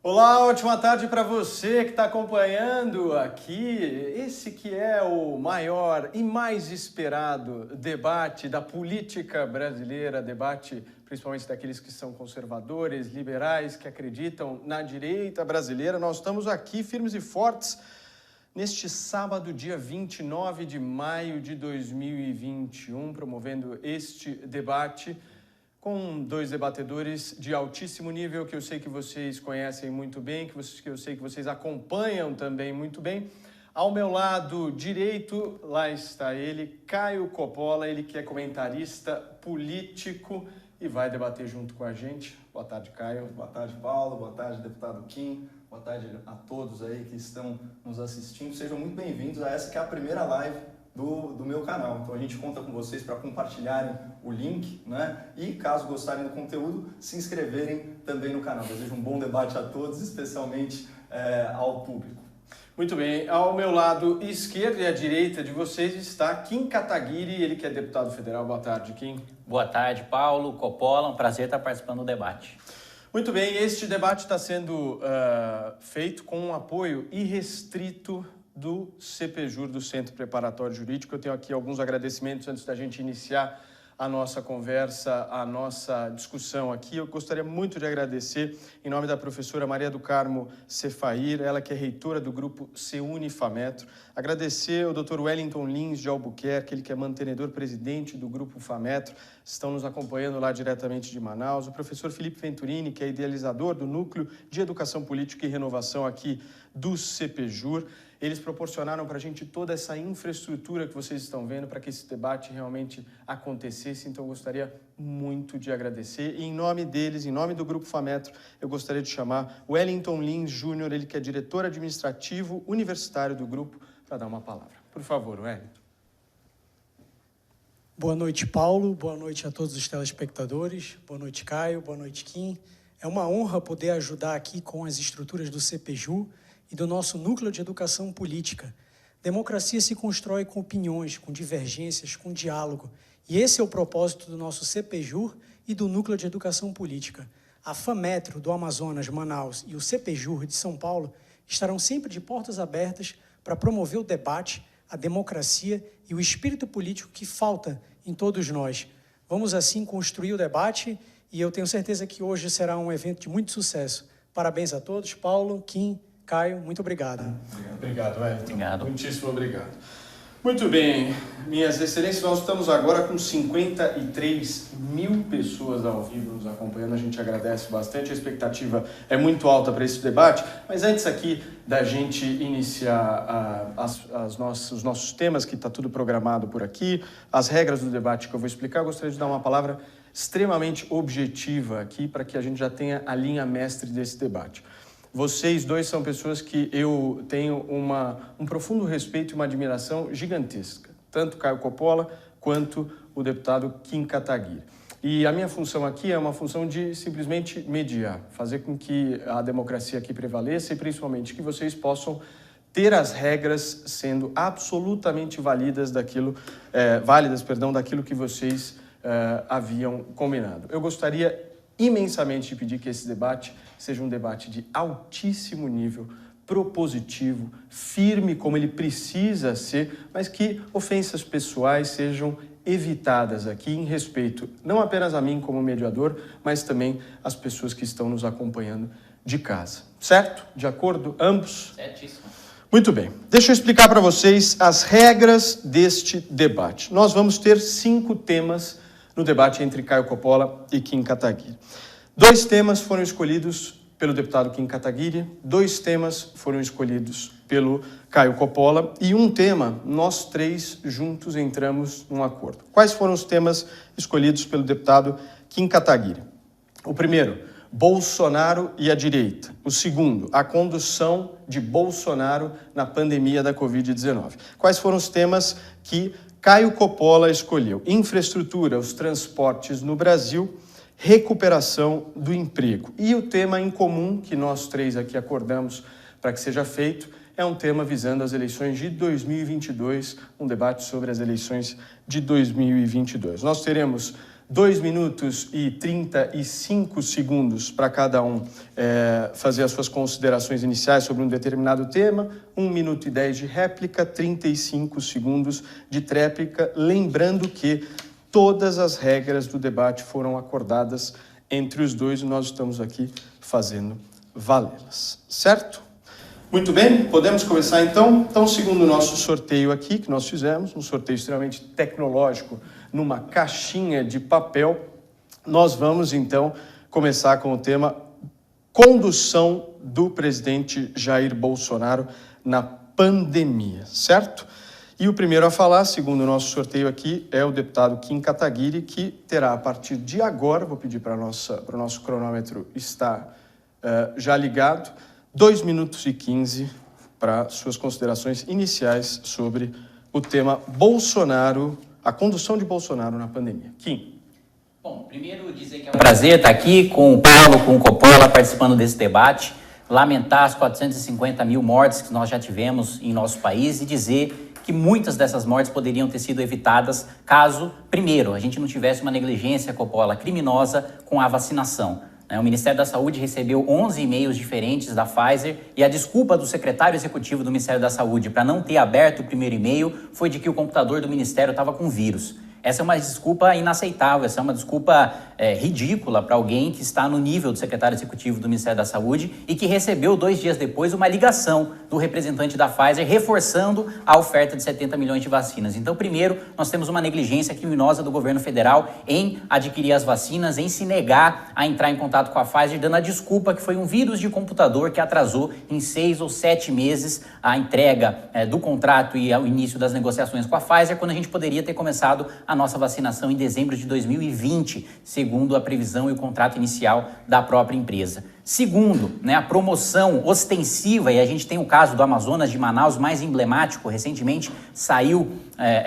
Olá, ótima tarde para você que está acompanhando aqui esse que é o maior e mais esperado debate da política brasileira, debate principalmente daqueles que são conservadores, liberais, que acreditam na direita brasileira. Nós estamos aqui firmes e fortes neste sábado, dia 29 de maio de 2021, promovendo este debate com dois debatedores de altíssimo nível que eu sei que vocês conhecem muito bem, que eu sei que vocês acompanham também muito bem. Ao meu lado direito, lá está ele, Caio Coppola, ele que é comentarista político e vai debater junto com a gente. Boa tarde, Caio. Boa tarde, Paulo. Boa tarde, deputado Kim. Boa tarde a todos aí que estão nos assistindo. Sejam muito bem-vindos a essa que é a primeira live do meu canal. Então a gente conta com vocês para compartilharem o link, né? E caso gostarem do conteúdo, se inscreverem também no canal. Desejo um bom debate a todos, especialmente ao público. Muito bem, ao meu lado esquerdo e à direita de vocês está Kim Kataguiri, ele que é deputado federal. Boa tarde, Kim. Boa tarde, Paulo, Coppola, um prazer estar participando do debate. Muito bem, este debate está sendo feito com um apoio irrestrito do CPJur, do Centro Preparatório Jurídico. Eu tenho aqui alguns agradecimentos antes da gente iniciar a nossa conversa, a nossa discussão aqui. Eu gostaria muito de agradecer, em nome da professora Maria do Carmo Cefair, ela que é reitora do grupo CEUNI FAMetro. Agradecer ao Dr. Wellington Lins de Albuquerque, ele que é mantenedor presidente do grupo FAMetro, estão nos acompanhando lá diretamente de Manaus. O professor Felipe Venturini, que é idealizador do Núcleo de Educação Política e Renovação aqui do CPJur. Eles proporcionaram para a gente toda essa infraestrutura que vocês estão vendo para que esse debate realmente acontecesse. Então, eu gostaria muito de agradecer. E, em nome deles, em nome do Grupo FAMetro, eu gostaria de chamar o Wellington Lins Júnior, ele que é diretor administrativo universitário do grupo, para dar uma palavra. Por favor, Wellington. Boa noite, Paulo. Boa noite a todos os telespectadores. Boa noite, Caio. Boa noite, Kim. É uma honra poder ajudar aqui com as estruturas do CPJur e do nosso Núcleo de Educação Política. Democracia se constrói com opiniões, com divergências, com diálogo. E esse é o propósito do nosso CPJur e do Núcleo de Educação Política. A FAMetro do Amazonas, Manaus e o CPJur de São Paulo estarão sempre de portas abertas para promover o debate, a democracia e o espírito político que falta em todos nós. Vamos assim construir o debate e eu tenho certeza que hoje será um evento de muito sucesso. Parabéns a todos, Paulo, Kim, Caio, muito obrigado. Obrigado, Wellington. Obrigado. Muitíssimo obrigado. Muito bem, minhas excelências, nós estamos agora com 53 mil pessoas ao vivo nos acompanhando, a gente agradece bastante, a expectativa é muito alta para esse debate, mas antes aqui da gente iniciar os nossos temas, que está tudo programado por aqui, as regras do debate que eu vou explicar, eu gostaria de dar uma palavra extremamente objetiva aqui, para que a gente já tenha a linha mestre desse debate. Vocês dois são pessoas que eu tenho um profundo respeito e uma admiração gigantesca, tanto Caio Coppola quanto o deputado Kim Kataguiri. E a minha função aqui é uma função de simplesmente mediar, fazer com que a democracia aqui prevaleça e principalmente que vocês possam ter as regras sendo absolutamente válidas daquilo que vocês haviam combinado. Eu gostaria imensamente de pedir que esse debate seja um debate de altíssimo nível, propositivo, firme como ele precisa ser, mas que ofensas pessoais sejam evitadas aqui em respeito não apenas a mim como mediador, mas também às pessoas que estão nos acompanhando de casa. Certo? De acordo? Ambos? Certíssimo. Muito bem. Deixa eu explicar para vocês as regras deste debate. Nós vamos ter 5 temas no debate entre Caio Coppola e Kim Kataguiri. 2 temas foram escolhidos pelo deputado Kim Kataguiri, 2 temas foram escolhidos pelo Caio Coppola e um tema, nós 3 juntos entramos num acordo. Quais foram os temas escolhidos pelo deputado Kim Kataguiri? O primeiro, Bolsonaro e a direita. O segundo, a condução de Bolsonaro na pandemia da Covid-19. Quais foram os temas que Caio Coppola escolheu? Infraestrutura, os transportes no Brasil, recuperação do emprego. E o tema em comum que nós 3 aqui acordamos para que seja feito é um tema visando as eleições de 2022, um debate sobre as eleições de 2022. Nós teremos 2 minutos e 35 segundos para cada um fazer as suas considerações iniciais sobre um determinado tema, 1 minuto e 10 de réplica, 35 segundos de tréplica, lembrando que todas as regras do debate foram acordadas entre os dois e nós estamos aqui fazendo valê-las, certo? Muito bem, podemos começar então? Então, segundo o nosso sorteio aqui, que nós fizemos, um sorteio extremamente tecnológico, numa caixinha de papel, nós vamos então começar com o tema condução do presidente Jair Bolsonaro na pandemia, certo? E o primeiro a falar, segundo o nosso sorteio aqui, é o deputado Kim Kataguiri, que terá a partir de agora, vou pedir para o nosso cronômetro estar já ligado, 2 minutos e 15 para suas considerações iniciais sobre o tema Bolsonaro, a condução de Bolsonaro na pandemia. Kim. Bom, primeiro dizer que é um prazer estar aqui com o Paulo, com o Coppola, participando desse debate, lamentar as 450 mil mortes que nós já tivemos em nosso país e dizer que muitas dessas mortes poderiam ter sido evitadas caso, primeiro, a gente não tivesse uma negligência, Coppola, criminosa com a vacinação. O Ministério da Saúde recebeu 11 e-mails diferentes da Pfizer e a desculpa do secretário executivo do Ministério da Saúde para não ter aberto o primeiro e-mail foi de que o computador do Ministério estava com vírus. Essa é uma desculpa inaceitável, essa é uma desculpa ridícula para alguém que está no nível do secretário executivo do Ministério da Saúde e que recebeu 2 dias depois uma ligação do representante da Pfizer reforçando a oferta de 70 milhões de vacinas. Então, primeiro, nós temos uma negligência criminosa do governo federal em adquirir as vacinas, em se negar a entrar em contato com a Pfizer, dando a desculpa que foi um vírus de computador que atrasou em 6 ou 7 meses a entrega do contrato e o início das negociações com a Pfizer, quando a gente poderia ter começado a nossa vacinação em dezembro de 2020, segundo a previsão e o contrato inicial da própria empresa. Segundo, a promoção ostensiva, e a gente tem o caso do Amazonas de Manaus mais emblemático, recentemente saiu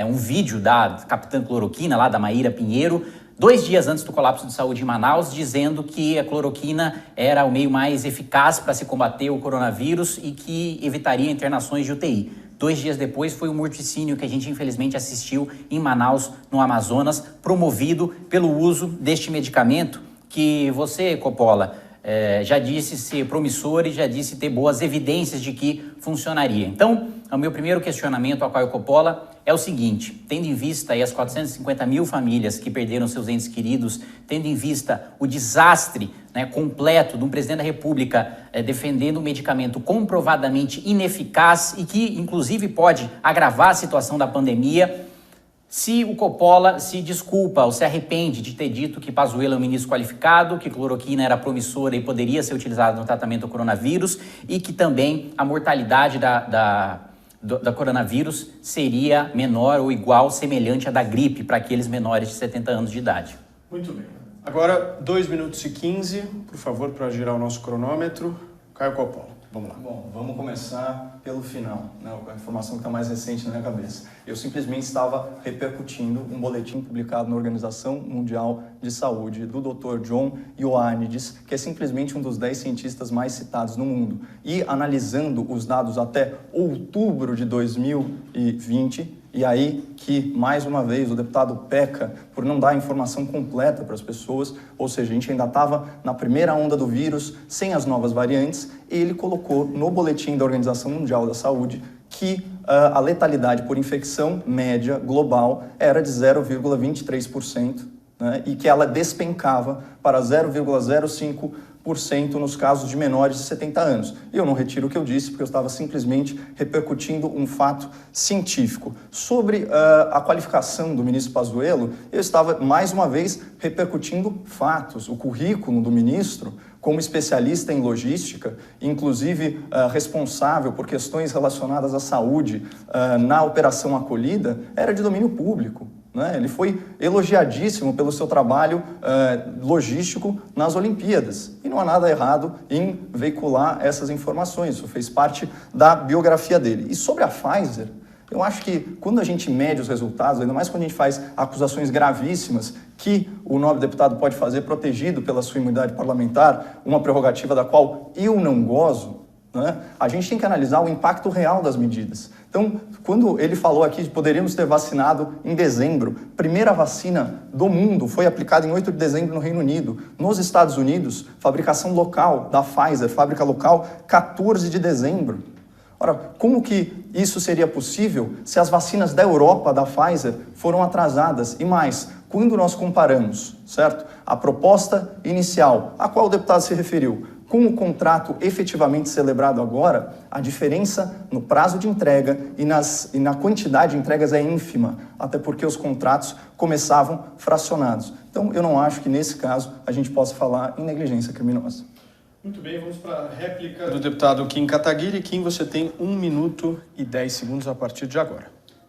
um vídeo da Capitã Cloroquina, lá da Maíra Pinheiro, 2 dias antes do colapso de saúde em Manaus, dizendo que a cloroquina era o meio mais eficaz para se combater o coronavírus e que evitaria internações de UTI. 2 dias depois foi o morticínio que a gente infelizmente assistiu em Manaus, no Amazonas, promovido pelo uso deste medicamento que você, Coppola, já disse ser promissor e já disse ter boas evidências de que funcionaria. Então, o meu primeiro questionamento ao Caio Coppola é o seguinte: tendo em vista aí as 450 mil famílias que perderam seus entes queridos, tendo em vista o desastre completo de um presidente da República defendendo um medicamento comprovadamente ineficaz e que, inclusive, pode agravar a situação da pandemia, se o Coppola se desculpa ou se arrepende de ter dito que Pazuello é um ministro qualificado, que cloroquina era promissora e poderia ser utilizada no tratamento do coronavírus e que também a mortalidade da coronavírus seria menor ou igual, semelhante à da gripe para aqueles menores de 70 anos de idade. Muito bem. Agora, 2 minutos e 15, por favor, para girar o nosso cronômetro. Caio Coppola, vamos lá. Bom, vamos começar pelo final, a informação que está mais recente na minha cabeça. Eu simplesmente estava repercutindo um boletim publicado na Organização Mundial de Saúde do Dr. John Ioannidis, que é simplesmente um dos 10 cientistas mais citados no mundo. E analisando os dados até outubro de 2020, e aí que, mais uma vez, o deputado peca por não dar a informação completa para as pessoas, ou seja, a gente ainda estava na primeira onda do vírus, sem as novas variantes, e ele colocou no boletim da Organização Mundial da Saúde que a letalidade por infecção média global era de 0,23%, e que ela despencava para 0,05% nos casos de menores de 70 anos. Eu não retiro o que eu disse, porque eu estava simplesmente repercutindo um fato científico. Sobre a qualificação do ministro Pazuello, eu estava, mais uma vez, repercutindo fatos. O currículo do ministro, como especialista em logística, inclusive responsável por questões relacionadas à saúde na Operação Acolhida, era de domínio público. Ele foi elogiadíssimo pelo seu trabalho logístico nas Olimpíadas. E não há nada errado em veicular essas informações. Isso fez parte da biografia dele. E sobre a Pfizer, eu acho que quando a gente mede os resultados, ainda mais quando a gente faz acusações gravíssimas que o nobre deputado pode fazer protegido pela sua imunidade parlamentar, uma prerrogativa da qual eu não gozo, a gente tem que analisar o impacto real das medidas. Então, quando ele falou aqui de poderíamos ter vacinado em dezembro, primeira vacina do mundo foi aplicada em 8 de dezembro no Reino Unido. Nos Estados Unidos, fabricação local da Pfizer, fábrica local, 14 de dezembro. Ora, como que isso seria possível se as vacinas da Europa, da Pfizer, foram atrasadas? E mais, quando nós comparamos, certo, a proposta inicial, a qual o deputado se referiu, com o contrato efetivamente celebrado agora, a diferença no prazo de entrega e na quantidade de entregas é ínfima, até porque os contratos começavam fracionados. Então, eu não acho que, nesse caso, a gente possa falar em negligência criminosa. Muito bem, vamos para a réplica do deputado Kim Kataguiri. Kim, você tem 1 minuto e 10 segundos a partir de agora.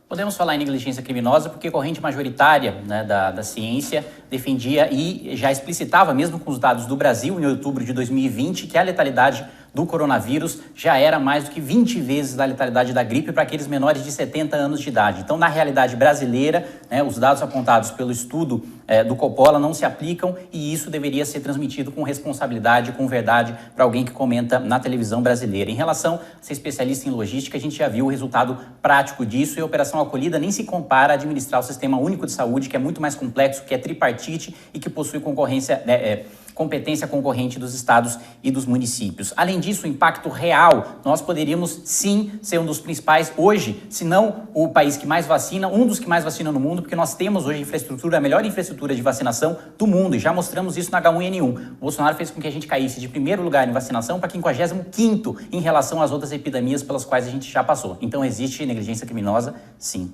Podemos falar em negligência criminosa porque a corrente majoritária, né, da ciência defendia e já explicitava, mesmo com os dados do Brasil, em outubro de 2020, que a letalidade do coronavírus já era mais do que 20 vezes a letalidade da gripe para aqueles menores de 70 anos de idade. Então, na realidade brasileira, né, os dados apontados pelo estudo do Coppola não se aplicam e isso deveria ser transmitido com responsabilidade, com verdade, para alguém que comenta na televisão brasileira. Em relação a ser especialista em logística, a gente já viu o resultado prático disso e a Operação Acolhida nem se compara a administrar o Sistema Único de Saúde, que é muito mais complexo, que é tripartite e que possui competência concorrente dos estados e dos municípios. Além disso, o impacto real, nós poderíamos sim ser um dos principais hoje, se não o país que mais vacina, um dos que mais vacina no mundo, porque nós temos hoje a melhor infraestrutura de vacinação do mundo e já mostramos isso na H1N1. O Bolsonaro fez com que a gente caísse de primeiro lugar em vacinação para 55º em relação às outras epidemias pelas quais a gente já passou. Então existe negligência criminosa, sim.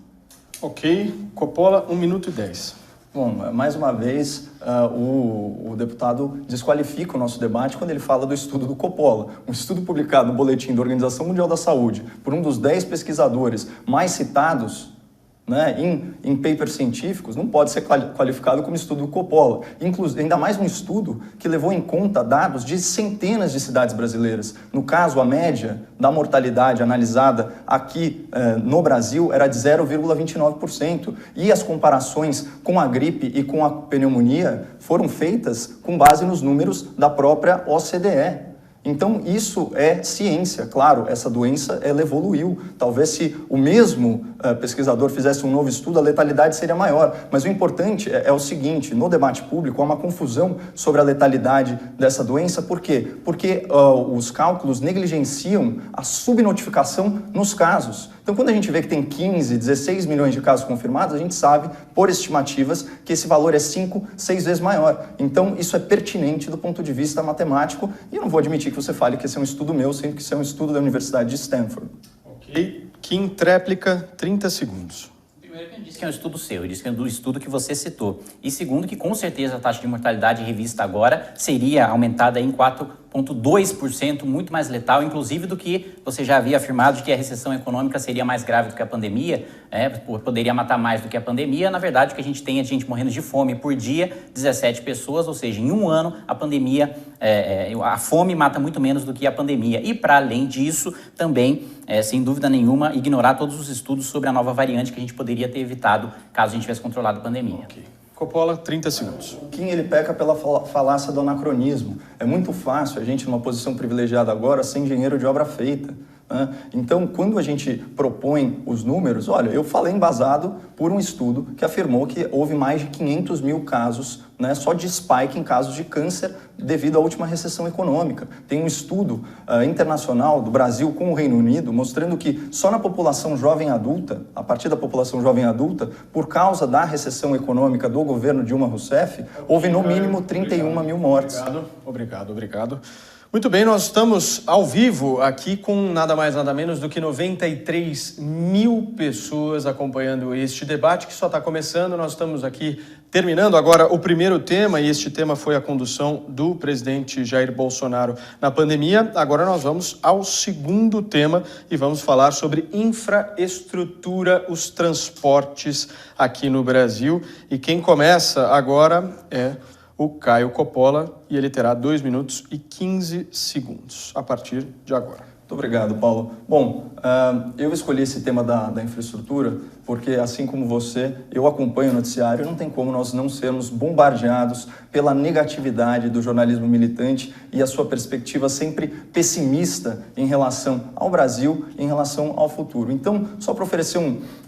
Ok, Coppola, 1 minuto e 10. Bom, mais uma vez, o deputado desqualifica o nosso debate quando ele fala do estudo do Coppola. Um estudo publicado no Boletim da Organização Mundial da Saúde por um dos 10 pesquisadores mais citados, né, em papers científicos, não pode ser qualificado como estudo do Coppola. Ainda mais um estudo que levou em conta dados de centenas de cidades brasileiras. No caso, a média da mortalidade analisada aqui no Brasil era de 0,29%. E as comparações com a gripe e com a pneumonia foram feitas com base nos números da própria OCDE. Então, isso é ciência. Claro, essa doença, ela evoluiu. Talvez se o mesmo pesquisador fizesse um novo estudo, a letalidade seria maior. Mas o importante é o seguinte, no debate público há uma confusão sobre a letalidade dessa doença. Por quê? Porque os cálculos negligenciam a subnotificação nos casos. Então, quando a gente vê que tem 15, 16 milhões de casos confirmados, a gente sabe, por estimativas, que esse valor é 5, 6 vezes maior. Então, isso é pertinente do ponto de vista matemático e eu não vou admitir que você fale que esse é um estudo meu, sendo que isso é um estudo da Universidade de Stanford. Ok. Kim, tréplica, 30 segundos. Primeiro que eu disse que é um estudo seu, eu disse que é um estudo que você citou. E segundo que com certeza a taxa de mortalidade revista agora seria aumentada em 4,2%, muito mais letal, inclusive do que você já havia afirmado de que a recessão econômica seria mais grave do que a pandemia, poderia matar mais do que a pandemia. Na verdade, o que a gente tem é gente morrendo de fome por dia, 17 pessoas, ou seja, em um ano a pandemia, a fome mata muito menos do que a pandemia. E para além disso, também, sem dúvida nenhuma, ignorar todos os estudos sobre a nova variante que a gente poderia ter evitado caso a gente tivesse controlado a pandemia. Okay. Coppola, 30 segundos. O Kim, ele peca pela falácia do anacronismo. É muito fácil a gente, numa posição privilegiada agora, ser engenheiro de obra feita. Né? Então, quando a gente propõe os números, olha, eu falei embasado por um estudo que afirmou que houve mais de 500 mil casos, né, só de spike em casos de câncer devido à última recessão econômica. Tem um estudo internacional do Brasil com o Reino Unido mostrando que só na população jovem adulta, a partir da população jovem adulta, por causa da recessão econômica do governo Dilma Rousseff, houve no mínimo 31 mil mortes. Obrigado. Muito bem, nós estamos ao vivo aqui com nada mais nada menos do que 93 mil pessoas acompanhando este debate que só está começando. Nós estamos aqui terminando agora o primeiro tema e este tema foi a condução do presidente Jair Bolsonaro na pandemia. Agora nós vamos ao segundo tema e vamos falar sobre infraestrutura, os transportes aqui no Brasil. E quem começa agora é o Caio Coppola, e ele terá 2 minutos e 15 segundos, a partir de agora. Muito obrigado, Paulo. Bom, eu escolhi esse tema da infraestrutura porque, assim como você, eu acompanho o noticiário, não tem como nós não sermos bombardeados pela negatividade do jornalismo militante e a sua perspectiva sempre pessimista em relação ao Brasil, em relação ao futuro. Então, só para oferecer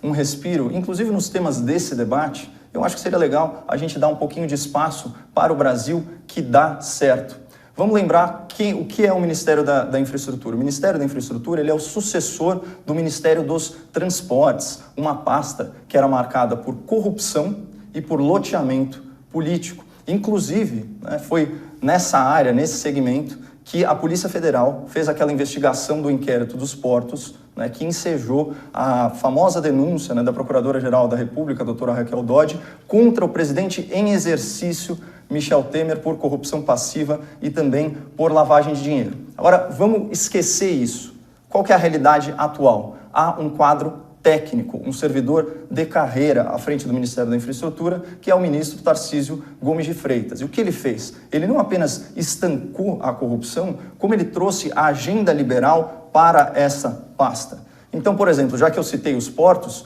um respiro, inclusive nos temas desse debate, eu acho que seria legal a gente dar um pouquinho de espaço para o Brasil que dá certo. Vamos lembrar o que é o Ministério da Infraestrutura. O Ministério da Infraestrutura ele é o sucessor do Ministério dos Transportes, uma pasta que era marcada por corrupção e por loteamento político. Inclusive, foi nessa área, nesse segmento, que a Polícia Federal fez aquela investigação do inquérito dos portos, que ensejou a famosa denúncia da Procuradora-Geral da República, a doutora Raquel Dodge, contra o presidente em exercício, Michel Temer, por corrupção passiva e também por lavagem de dinheiro. Agora, vamos esquecer isso. Qual que é a realidade atual? Há um quadro técnico, um servidor de carreira à frente do Ministério da Infraestrutura, que é o ministro Tarcísio Gomes de Freitas. E o que ele fez? Ele não apenas estancou a corrupção, como ele trouxe a agenda liberal para essa pasta. Então, por exemplo, já que eu citei os portos,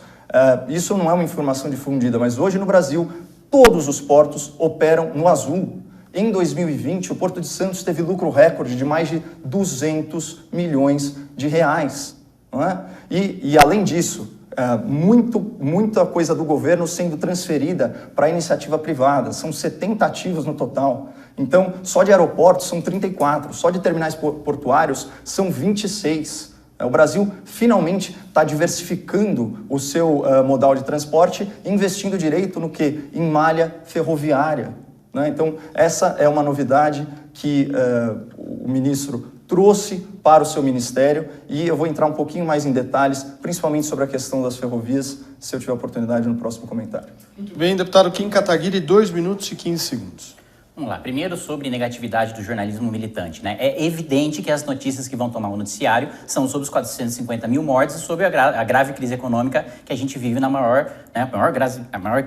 isso não é uma informação difundida, mas hoje no Brasil, todos os portos operam no azul. Em 2020, o Porto de Santos teve lucro recorde de mais de 200 milhões de reais. Não é? E além disso, muita coisa do governo sendo transferida para a iniciativa privada. São 70 ativos no total. Então, só de aeroportos são 34, só de terminais portuários são 26. O Brasil finalmente está diversificando o seu modal de transporte, investindo direito no quê? Em malha ferroviária. Né? Então, essa é uma novidade que o ministro trouxe para o seu ministério e eu vou entrar um pouquinho mais em detalhes, principalmente sobre a questão das ferrovias, se eu tiver oportunidade no próximo comentário. Muito bem, deputado Kim Kataguiri, 2 minutos e 15 segundos. Vamos lá, primeiro sobre negatividade do jornalismo militante, né? É evidente que as notícias que vão tomar o noticiário são sobre os 450 mil mortes e sobre a grave crise econômica que a gente vive na maior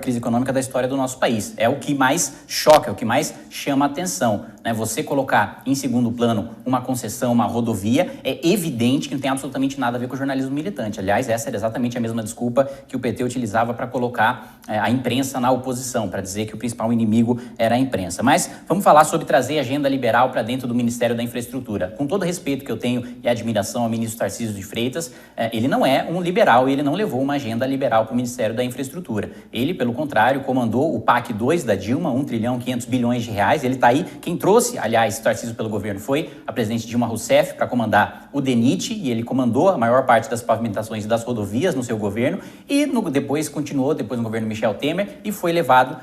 crise econômica da história do nosso país. É o que mais choca, é o que mais chama a atenção, né? Você colocar em segundo plano uma concessão, uma rodovia, é evidente que não tem absolutamente nada a ver com o jornalismo militante. Aliás, essa era exatamente a mesma desculpa que o PT utilizava para colocar a imprensa na oposição, para dizer que o principal inimigo era a imprensa. Mas vamos falar sobre trazer a agenda liberal para dentro do Ministério da Infraestrutura. Com todo o respeito que eu tenho e admiração ao ministro Tarcísio de Freitas, ele não é um liberal e ele não levou uma agenda liberal para o Ministério da Infraestrutura. Ele, pelo contrário, comandou o PAC 2 da Dilma, 1 trilhão 500 bilhões de reais. Ele está aí. Quem trouxe, aliás, Tarcísio pelo governo foi a presidente Dilma Rousseff para comandar o DENIT e ele comandou a maior parte das pavimentações das rodovias no seu governo e depois no governo Michel Temer e foi elevado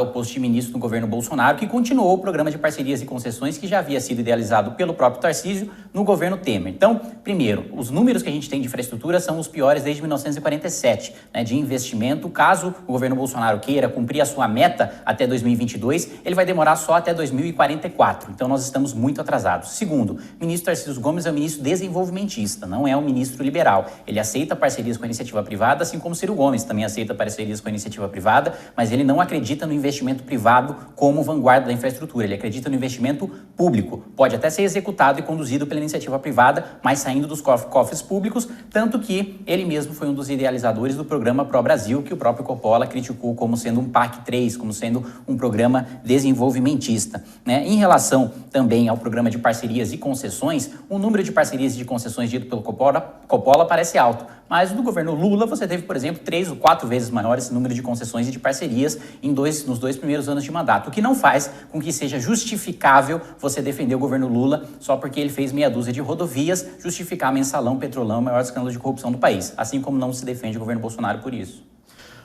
ao posto de ministro no governo Bolsonaro, que continuou o programa de parcerias e concessões que já havia sido idealizado pelo próprio Tarcísio no governo Temer. Então, primeiro, os números que a gente tem de infraestrutura são os piores desde 1947, né, de investimento. Caso o governo Bolsonaro queira cumprir a sua meta até 2022, ele vai demorar só até 2044. Então, nós estamos muito atrasados. Segundo, o ministro Tarcísio Gomes é um ministro desenvolvimentista, não é um ministro liberal. Ele aceita parcerias com a iniciativa privada, assim como Ciro Gomes também aceita parcerias com a iniciativa privada, mas ele não acredita no investimento privado como vanguarda da infraestrutura. Ele acredita no investimento público. Pode até ser executado e conduzido pela iniciativa privada, mas saindo dos cofres públicos, tanto que ele mesmo foi um dos idealizadores do programa Pro Brasil, que o próprio Coppola criticou como sendo um PAC 3, como sendo um programa desenvolvimentista. Né? Em relação também ao programa de parcerias e concessões, o número de parcerias e de concessões dito pelo Coppola parece alto, mas no governo Lula você teve, por exemplo, 3 ou 4 vezes maior esse número de concessões e de parcerias nos 2 primeiros anos de mandato, o que não faz com que seja justificável você defender o governo Lula só porque ele fez meia dúzia de rodovias, justificar Mensalão, Petrolão, o maior escândalo de corrupção do país, assim como não se defende o governo Bolsonaro por isso.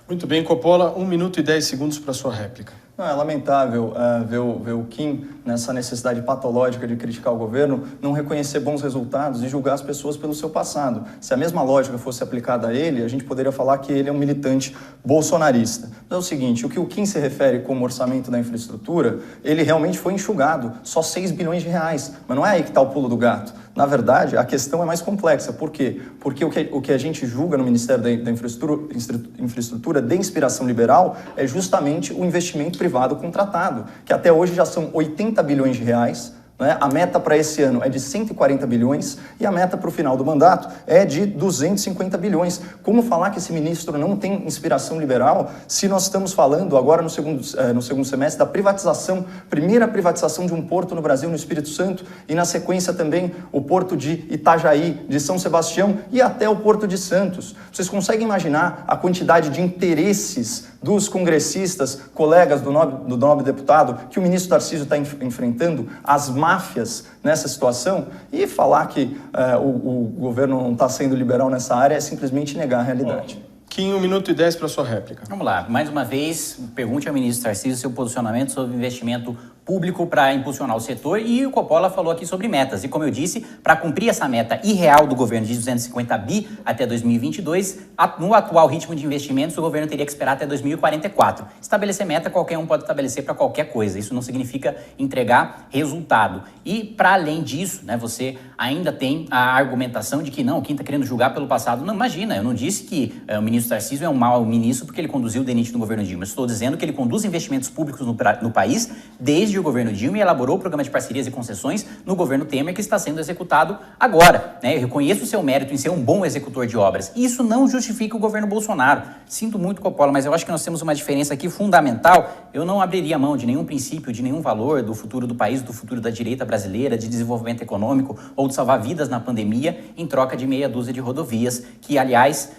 Muito bem, Coppola, 1 minuto e 10 segundos para a sua réplica. Não, é lamentável ver o Kim nessa necessidade patológica de criticar o governo, não reconhecer bons resultados e julgar as pessoas pelo seu passado. Se a mesma lógica fosse aplicada a ele, a gente poderia falar que ele é um militante bolsonarista. Então é o seguinte, o que o Kim se refere como orçamento da infraestrutura, ele realmente foi enxugado, só 6 bilhões de reais. Mas não é aí que está o pulo do gato. Na verdade, a questão é mais complexa. Por quê? Porque o que a gente julga no Ministério da Infraestrutura de inspiração liberal é justamente o investimento privado contratado, que até hoje já são 80 bilhões de reais né? A meta para esse ano é de 140 bilhões e a meta para o final do mandato é de 250 bilhões. Como falar que esse ministro não tem inspiração liberal se nós estamos falando agora no segundo semestre da privatização, primeira privatização de um porto no Brasil, no Espírito Santo, e na sequência também o porto de Itajaí, de São Sebastião e até o porto de Santos. Vocês conseguem imaginar a quantidade de interesses dos congressistas, colegas do nobre deputado, que o ministro Tarcísio está enfrentando, as máfias nessa situação? E falar que o governo não está sendo liberal nessa área é simplesmente negar a realidade. Kim, 1 minuto e 10 para sua réplica. Vamos lá, mais uma vez, pergunte ao ministro Tarcísio seu posicionamento sobre investimento público para impulsionar o setor, e o Coppola falou aqui sobre metas. E como eu disse, para cumprir essa meta irreal do governo de 250 bi até 2022, no atual ritmo de investimentos, o governo teria que esperar até 2044. Estabelecer meta, qualquer um pode estabelecer para qualquer coisa. Isso não significa entregar resultado. E, para além disso, né, você ainda tem a argumentação de que não, quem está querendo julgar pelo passado. Não, imagina, eu não disse que o ministro Tarcísio é um mau ministro porque ele conduziu o DENIT no governo Dilma. Eu estou dizendo que ele conduz investimentos públicos no país desde o governo Dilma e elaborou o programa de parcerias e concessões no governo Temer, que está sendo executado agora, né? Eu reconheço o seu mérito em ser um bom executor de obras. Isso não justifica o governo Bolsonaro. Sinto muito, Coppola, mas eu acho que nós temos uma diferença aqui fundamental. Eu não abriria mão de nenhum princípio, de nenhum valor do futuro do país, do futuro da direita brasileira, de desenvolvimento econômico ou de salvar vidas na pandemia em troca de meia dúzia de rodovias, que, aliás,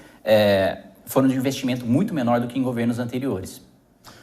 foram de investimento muito menor do que em governos anteriores.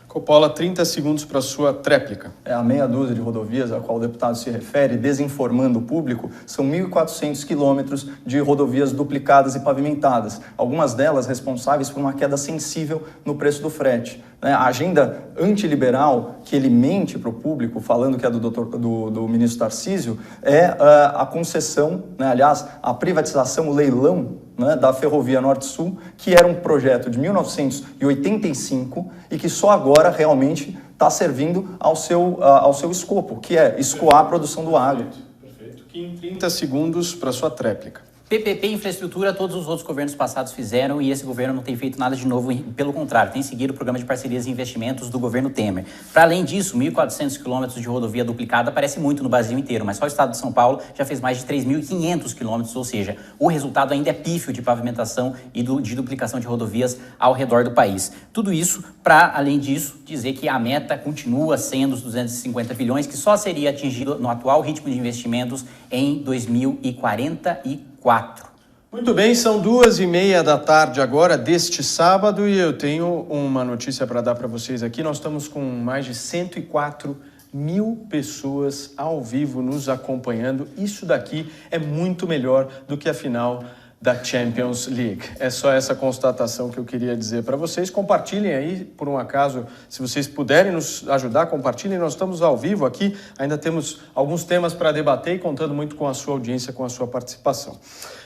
Coppola, 30 segundos para sua tréplica. A meia dúzia de rodovias a qual o deputado se refere, desinformando o público, são 1.400 quilômetros de rodovias duplicadas e pavimentadas, algumas delas responsáveis por uma queda sensível no preço do frete. A agenda antiliberal que ele mente para o público, falando que é do ministro Tarcísio, é a concessão, né, aliás, a privatização, o leilão, né, da Ferrovia Norte-Sul, que era um projeto de 1985 e que só agora realmente está servindo ao seu escopo, que é escoar a produção do agro. Perfeito. Kim, 30 segundos para sua tréplica. PPP e infraestrutura, todos os outros governos passados fizeram e esse governo não tem feito nada de novo, pelo contrário, tem seguido o programa de parcerias e investimentos do governo Temer. Para além disso, 1.400 quilômetros de rodovia duplicada parece muito no Brasil inteiro, mas só o estado de São Paulo já fez mais de 3.500 quilômetros, ou seja, o resultado ainda é pífio de pavimentação e de duplicação de rodovias ao redor do país. Tudo isso para, além disso, dizer que a meta continua sendo os 250 bilhões, que só seria atingido no atual ritmo de investimentos em 2044. Muito bem, são 2h30 da tarde agora deste sábado e eu tenho uma notícia para dar para vocês aqui. Nós estamos com mais de 104 mil pessoas ao vivo nos acompanhando. Isso daqui é muito melhor do que a final da Champions League. É só essa constatação que eu queria dizer para vocês. Compartilhem aí, por um acaso, se vocês puderem nos ajudar, compartilhem. Nós estamos ao vivo aqui, ainda temos alguns temas para debater e contando muito com a sua audiência, com a sua participação.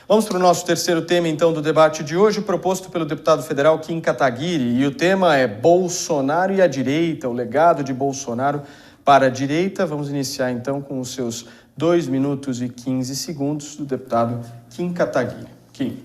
Vamos para o nosso terceiro tema, então, do debate de hoje, proposto pelo deputado federal Kim Kataguiri. E o tema é Bolsonaro e a direita, o legado de Bolsonaro para a direita. Vamos iniciar, então, com os seus 2 minutos e 15 segundos do deputado Kim Kataguiri. Kim.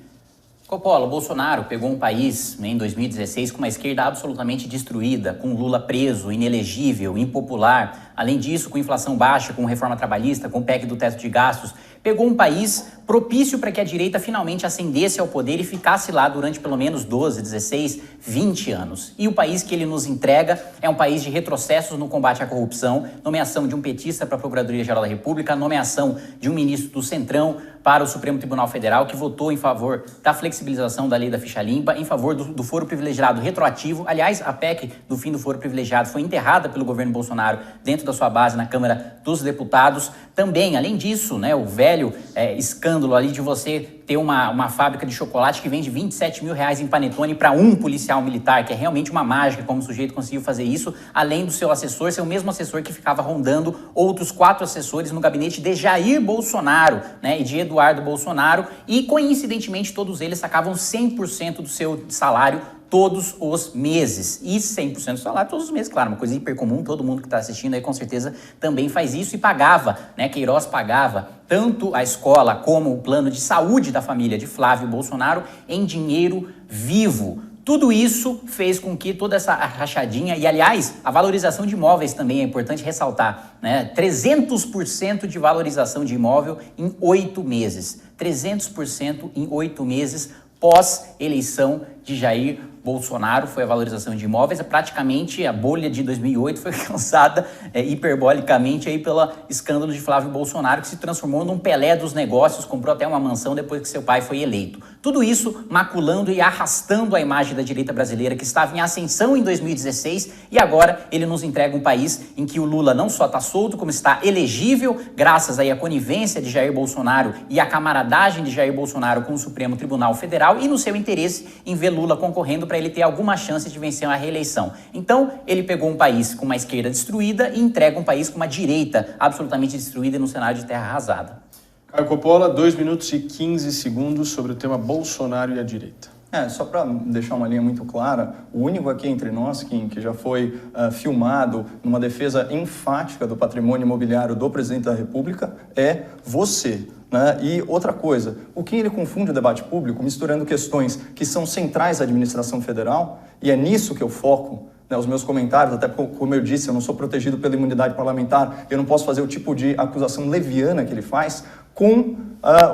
Coppola, Bolsonaro pegou um país, né, em 2016 com uma esquerda absolutamente destruída, com Lula preso, inelegível, impopular. Além disso, com inflação baixa, com reforma trabalhista, com o PEC do teto de gastos. Pegou um país propício para que a direita finalmente ascendesse ao poder e ficasse lá durante pelo menos 12, 16, 20 anos. E o país que ele nos entrega é um país de retrocessos no combate à corrupção, nomeação de um petista para a Procuradoria-Geral da República, nomeação de um ministro do Centrão para o Supremo Tribunal Federal, que votou em favor da flexibilização da lei da ficha limpa, em favor do foro privilegiado retroativo. Aliás, a PEC do fim do foro privilegiado foi enterrada pelo governo Bolsonaro dentro da sua base na Câmara dos Deputados. Também, além disso, né, o velho escândalo ali de você ter uma fábrica de chocolate que vende R$27 mil em panetone para um policial militar, que é realmente uma mágica como o sujeito conseguiu fazer isso, além do seu assessor, ser o mesmo assessor que ficava rondando outros 4 assessores no gabinete de Jair Bolsonaro, né, e de Eduardo Bolsonaro, e coincidentemente todos eles sacavam 100% do seu salário todos os meses. E 100% do salário todos os meses, claro, uma coisa hipercomum, todo mundo que está assistindo aí com certeza também faz isso e pagava, né? Queiroz pagava tanto a escola como o plano de saúde da família de Flávio Bolsonaro em dinheiro vivo. Tudo isso fez com que toda essa rachadinha, e aliás, a valorização de imóveis também é importante ressaltar, né? 300% de valorização de imóvel em 8 meses. 300% em 8 meses pós-eleição de Jair Bolsonaro, foi a valorização de imóveis. Praticamente a bolha de 2008 foi alcançada hiperbolicamente aí pelo escândalo de Flávio Bolsonaro, que se transformou num Pelé dos negócios, comprou até uma mansão depois que seu pai foi eleito. Tudo isso maculando e arrastando a imagem da direita brasileira, que estava em ascensão em 2016, e agora ele nos entrega um país em que o Lula não só está solto, como está elegível, graças aí à conivência de Jair Bolsonaro e à camaradagem de Jair Bolsonaro com o Supremo Tribunal Federal, e no seu interesse em ver Lula concorrendo para ele ter alguma chance de vencer a reeleição. Então, ele pegou um país com uma esquerda destruída e entrega um país com uma direita absolutamente destruída no cenário de terra arrasada. Caio Coppola, 2 minutos e 15 segundos sobre o tema Bolsonaro e a direita. Só para deixar uma linha muito clara, o único aqui entre nós, Kim, que já foi filmado numa defesa enfática do patrimônio imobiliário do presidente da República é você. Né? E outra coisa, o Kim ele confunde o debate público misturando questões que são centrais à administração federal, e é nisso que eu foco, né, os meus comentários, até como eu disse, eu não sou protegido pela imunidade parlamentar, eu não posso fazer o tipo de acusação leviana que ele faz com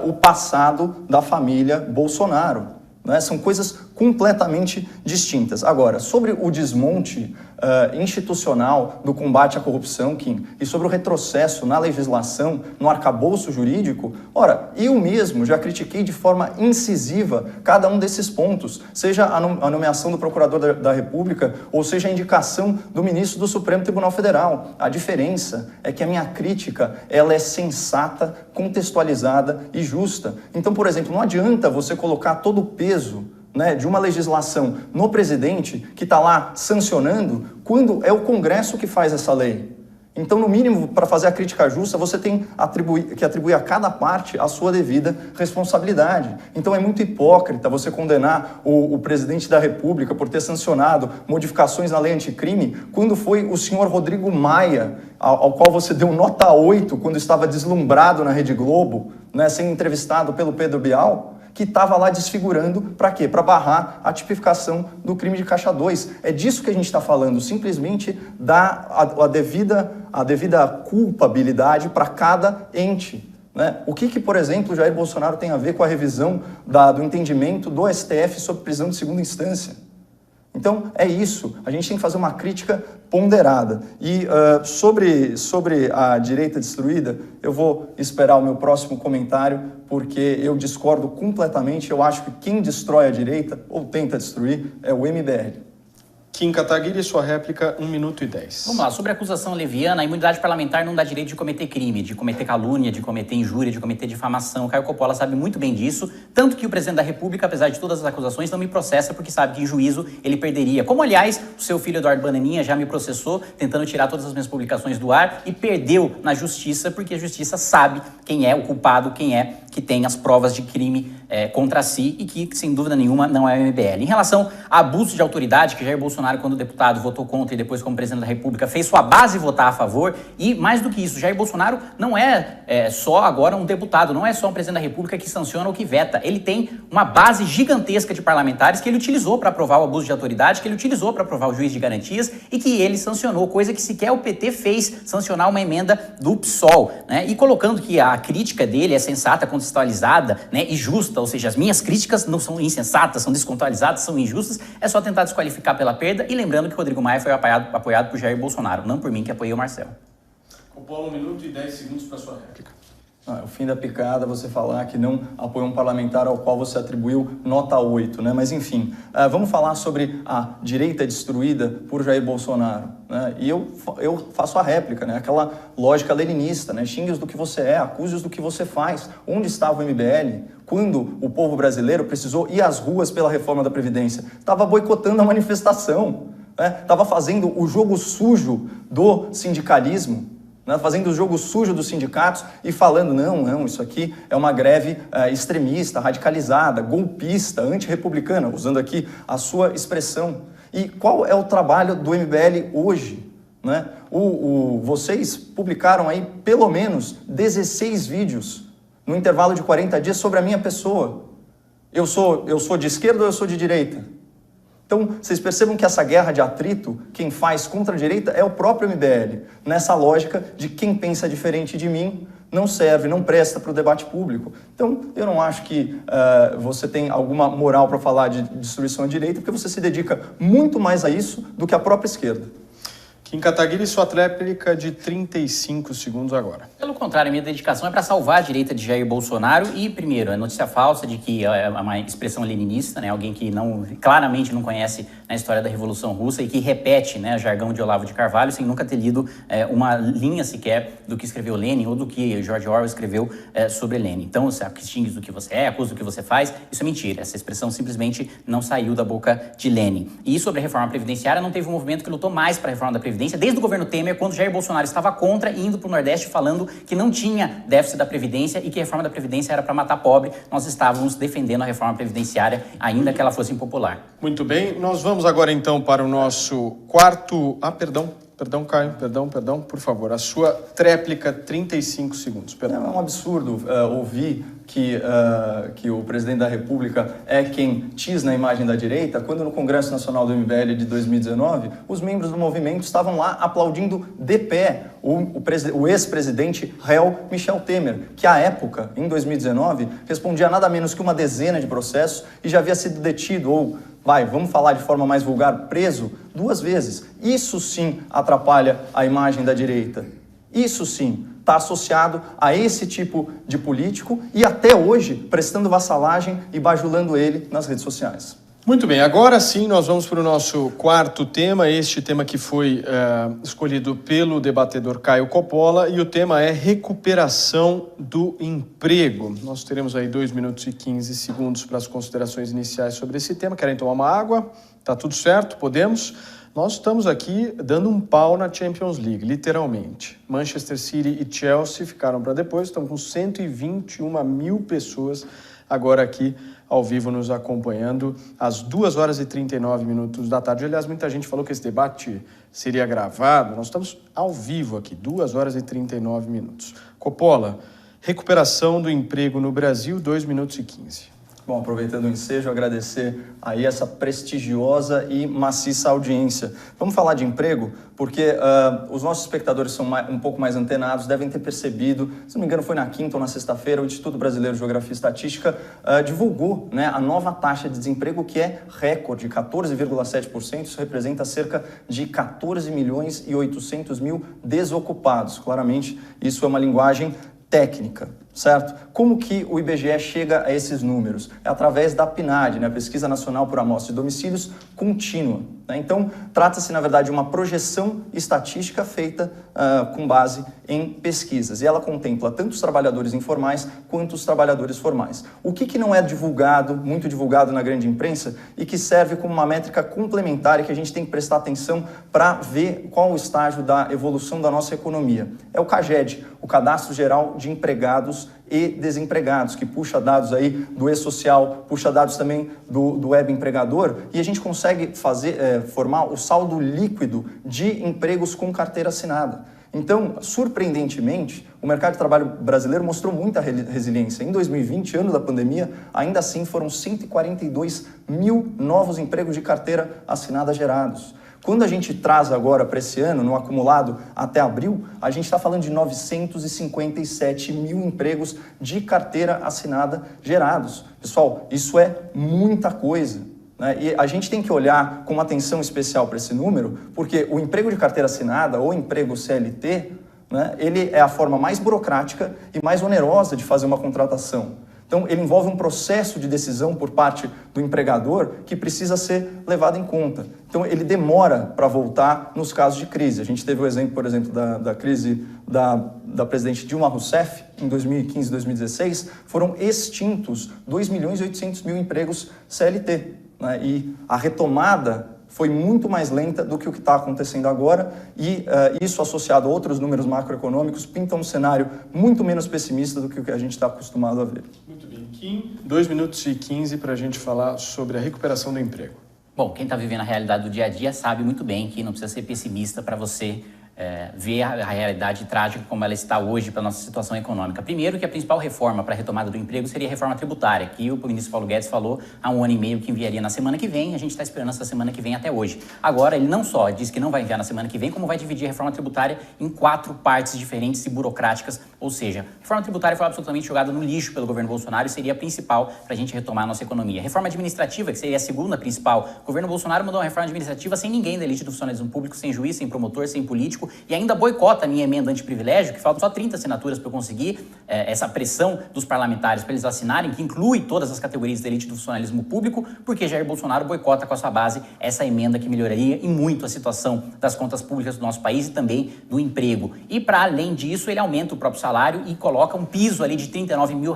o passado da família Bolsonaro. Né? São coisas completamente distintas. Agora, sobre o desmonte institucional do combate à corrupção, Kim, e sobre o retrocesso na legislação, no arcabouço jurídico, ora, eu mesmo já critiquei de forma incisiva cada um desses pontos, seja a nomeação do Procurador da República, ou seja a indicação do Ministro do Supremo Tribunal Federal. A diferença é que a minha crítica, ela é sensata, contextualizada e justa. Então, por exemplo, não adianta você colocar todo o peso, né, de uma legislação no presidente que está lá sancionando, quando é o Congresso que faz essa lei. Então, no mínimo, para fazer a crítica justa, você tem que atribuir a cada parte a sua devida responsabilidade. Então, é muito hipócrita você condenar o presidente da República por ter sancionado modificações na lei anticrime, quando foi o senhor Rodrigo Maia, ao qual você deu nota 8 quando estava deslumbrado na Rede Globo, né, sendo entrevistado pelo Pedro Bial, que estava lá desfigurando, para quê? Para barrar a tipificação do crime de caixa 2. É disso que a gente está falando, simplesmente dar a devida culpabilidade para cada ente. Né? O que, por exemplo, Jair Bolsonaro tem a ver com a revisão do entendimento do STF sobre prisão de segunda instância? Então, é isso. A gente tem que fazer uma crítica ponderada. E sobre a direita destruída, eu vou esperar o meu próximo comentário, porque eu discordo completamente. Eu acho que quem destrói a direita, ou tenta destruir, é o MBL. Kim Kataguiri, sua réplica, 1 minuto e 10. Vamos lá, sobre a acusação leviana, a imunidade parlamentar não dá direito de cometer crime, de cometer calúnia, de cometer injúria, de cometer difamação. O Caio Coppola sabe muito bem disso, tanto que o presidente da República, apesar de todas as acusações, não me processa porque sabe que em juízo ele perderia. Como, aliás, o seu filho Eduardo Bananinha já me processou, tentando tirar todas as minhas publicações do ar, e perdeu na justiça, porque a justiça sabe quem é o culpado, quem é que tem as provas de crime contra si, e que, sem dúvida nenhuma, não é o MBL. Em relação a abuso de autoridade, que Jair Bolsonaro, quando deputado, votou contra, e depois, como presidente da República, fez sua base votar a favor, e mais do que isso, Jair Bolsonaro não é só agora um deputado, não é só um presidente da República que sanciona ou que veta. Ele tem uma base gigantesca de parlamentares que ele utilizou para aprovar o abuso de autoridade, que ele utilizou para aprovar o juiz de garantias, e que ele sancionou, coisa que sequer o PT fez, sancionar uma emenda do PSOL, né? E colocando que a crítica dele é sensata, contextualizada, né, e justa, ou seja, as minhas críticas não são insensatas, são descontextualizadas, são injustas, é só tentar desqualificar pela perda, e lembrando que o Rodrigo Maia foi apoiado por Jair Bolsonaro, não por mim, que apoiei o Marcelo. Coppola, 1 minuto e 10 segundos para sua réplica. O fim da picada você falar que não apoiou um parlamentar ao qual você atribuiu nota 8, né? Mas enfim, vamos falar sobre a direita destruída por Jair Bolsonaro, né? E eu faço a réplica, né? Aquela lógica leninista, né? Xingue-os do que você é, acuse-os do que você faz. Onde estava o MBL quando o povo brasileiro precisou ir às ruas pela reforma da Previdência? Estava boicotando a manifestação, né? Estava fazendo o jogo sujo do sindicalismo, fazendo o jogo sujo dos sindicatos e falando, não, isso aqui é uma greve extremista, radicalizada, golpista, antirrepublicana, usando aqui a sua expressão. E qual é o trabalho do MBL hoje? Né? Vocês publicaram aí pelo menos 16 vídeos no intervalo de 40 dias sobre a minha pessoa. Eu sou de esquerda ou eu sou de direita? Então, vocês percebam que essa guerra de atrito, quem faz contra a direita é o próprio MBL, nessa lógica de quem pensa diferente de mim não serve, não presta para o debate público. Então, eu não acho que você tem alguma moral para falar de destruição à direita, porque você se dedica muito mais a isso do que a própria esquerda. Kim Kataguiri, sua tréplica de 35 segundos agora. Pelo contrário, a minha dedicação é para salvar a direita de Jair Bolsonaro e, primeiro, a notícia falsa de que é uma expressão leninista, né, alguém que claramente não conhece a história da Revolução Russa e que repete, né, jargão de Olavo de Carvalho sem nunca ter lido uma linha sequer do que escreveu Lenin ou do que George Orwell escreveu sobre Lenin. Então, você distingue do que você é, acusa do que você faz, isso é mentira. Essa expressão simplesmente não saiu da boca de Lenin. E sobre a reforma previdenciária, não teve um movimento que lutou mais para a reforma da Previdência desde o governo Temer, quando Jair Bolsonaro estava contra, indo para o Nordeste falando que não tinha déficit da Previdência e que a reforma da Previdência era para matar pobre. Nós estávamos defendendo a reforma previdenciária, ainda que ela fosse impopular. Muito bem, nós vamos agora então para o nosso quarto... Perdão, Caio, perdão, por favor. A sua tréplica, 35 segundos. Perdão. É um absurdo ouvir que o presidente da República é quem tisna a imagem da direita, quando no Congresso Nacional do MBL de 2019, os membros do movimento estavam lá aplaudindo de pé o ex-presidente réu Michel Temer, que à época, em 2019, respondia a nada menos que uma dezena de processos e já havia sido detido ou... vamos falar de forma mais vulgar, preso 2 vezes. Isso sim atrapalha a imagem da direita. Isso sim está associado a esse tipo de político e até hoje prestando vassalagem e bajulando ele nas redes sociais. Muito bem, agora sim nós vamos para o nosso quarto tema, este tema que foi escolhido pelo debatedor Caio Coppola, e o tema é recuperação do emprego. Nós teremos aí 2 minutos e 15 segundos para as considerações iniciais sobre esse tema. Querem tomar uma água? Tá tudo certo? Podemos? Nós estamos aqui dando um pau na Champions League, literalmente. Manchester City e Chelsea ficaram para depois, estão com 121 mil pessoas agora aqui ao vivo nos acompanhando às 2h39 da tarde. Aliás, muita gente falou que esse debate seria gravado. Nós estamos ao vivo aqui, 2h39. Coppola, recuperação do emprego no Brasil, 2 minutos e 15. Bom, aproveitando o ensejo, agradecer aí essa prestigiosa e maciça audiência. Vamos falar de emprego, porque os nossos espectadores são um pouco mais antenados, devem ter percebido, se não me engano foi na quinta ou na sexta-feira, o Instituto Brasileiro de Geografia e Estatística divulgou, né, a nova taxa de desemprego, que é recorde, 14,7%, isso representa cerca de 14 milhões e 800 mil desocupados. Claramente, isso é uma linguagem técnica, certo? Como que o IBGE chega a esses números? É através da PNAD, né, a Pesquisa Nacional por Amostra de Domicílios Contínua. Né? Então, trata-se, na verdade, de uma projeção estatística feita com base em pesquisas. E ela contempla tanto os trabalhadores informais quanto os trabalhadores formais. O que não é divulgado, muito divulgado na grande imprensa, e que serve como uma métrica complementar e que a gente tem que prestar atenção para ver qual o estágio da evolução da nossa economia. É o CAGED, o Cadastro Geral de Empregados e Desempregados, que puxa dados aí do E-Social, puxa dados também do Web Empregador, e a gente consegue formar o saldo líquido de empregos com carteira assinada. Então, surpreendentemente, o mercado de trabalho brasileiro mostrou muita resiliência. Em 2020, ano da pandemia, ainda assim foram 142 mil novos empregos de carteira assinada gerados. Quando a gente traz agora para esse ano, no acumulado até abril, a gente está falando de 957 mil empregos de carteira assinada gerados. Pessoal, isso é muita coisa, né? E a gente tem que olhar com uma atenção especial para esse número, porque o emprego de carteira assinada ou emprego CLT, né, ele é a forma mais burocrática e mais onerosa de fazer uma contratação. Então, ele envolve um processo de decisão por parte do empregador que precisa ser levado em conta. Então, ele demora para voltar nos casos de crise. A gente teve o exemplo, por exemplo, da crise da presidente Dilma Rousseff, em 2015 e 2016, foram extintos 2 milhões e 800 mil empregos CLT. Né? E a retomada foi muito mais lenta do que o que está acontecendo agora, e isso associado a outros números macroeconômicos pinta um cenário muito menos pessimista do que o que a gente está acostumado a ver. Muito bem. Kim, 2 minutos e 15 para a gente falar sobre a recuperação do emprego. Bom, quem está vivendo a realidade do dia a dia sabe muito bem que não precisa ser pessimista para você ver a realidade trágica como ela está hoje para a nossa situação econômica. Primeiro, que a principal reforma para a retomada do emprego seria a reforma tributária, que o ministro Paulo Guedes falou há 1 ano e meio que enviaria na semana que vem, a gente está esperando essa semana que vem até hoje. Agora, ele não só disse que não vai enviar na semana que vem, como vai dividir a reforma tributária em 4 partes diferentes e burocráticas, ou seja, a reforma tributária foi absolutamente jogada no lixo pelo governo Bolsonaro e seria a principal para a gente retomar a nossa economia. A reforma administrativa, que seria a segunda principal, o governo Bolsonaro mandou uma reforma administrativa sem ninguém da elite do funcionalismo público, sem juiz, sem promotor, sem político, e ainda boicota a minha emenda antiprivilégio, que faltam só 30 assinaturas para eu conseguir essa pressão dos parlamentares para eles assinarem, que inclui todas as categorias da elite do funcionalismo público, porque Jair Bolsonaro boicota com a sua base essa emenda que melhoraria e muito a situação das contas públicas do nosso país e também do emprego. E para além disso, ele aumenta o próprio salário e coloca um piso ali de R$39 mil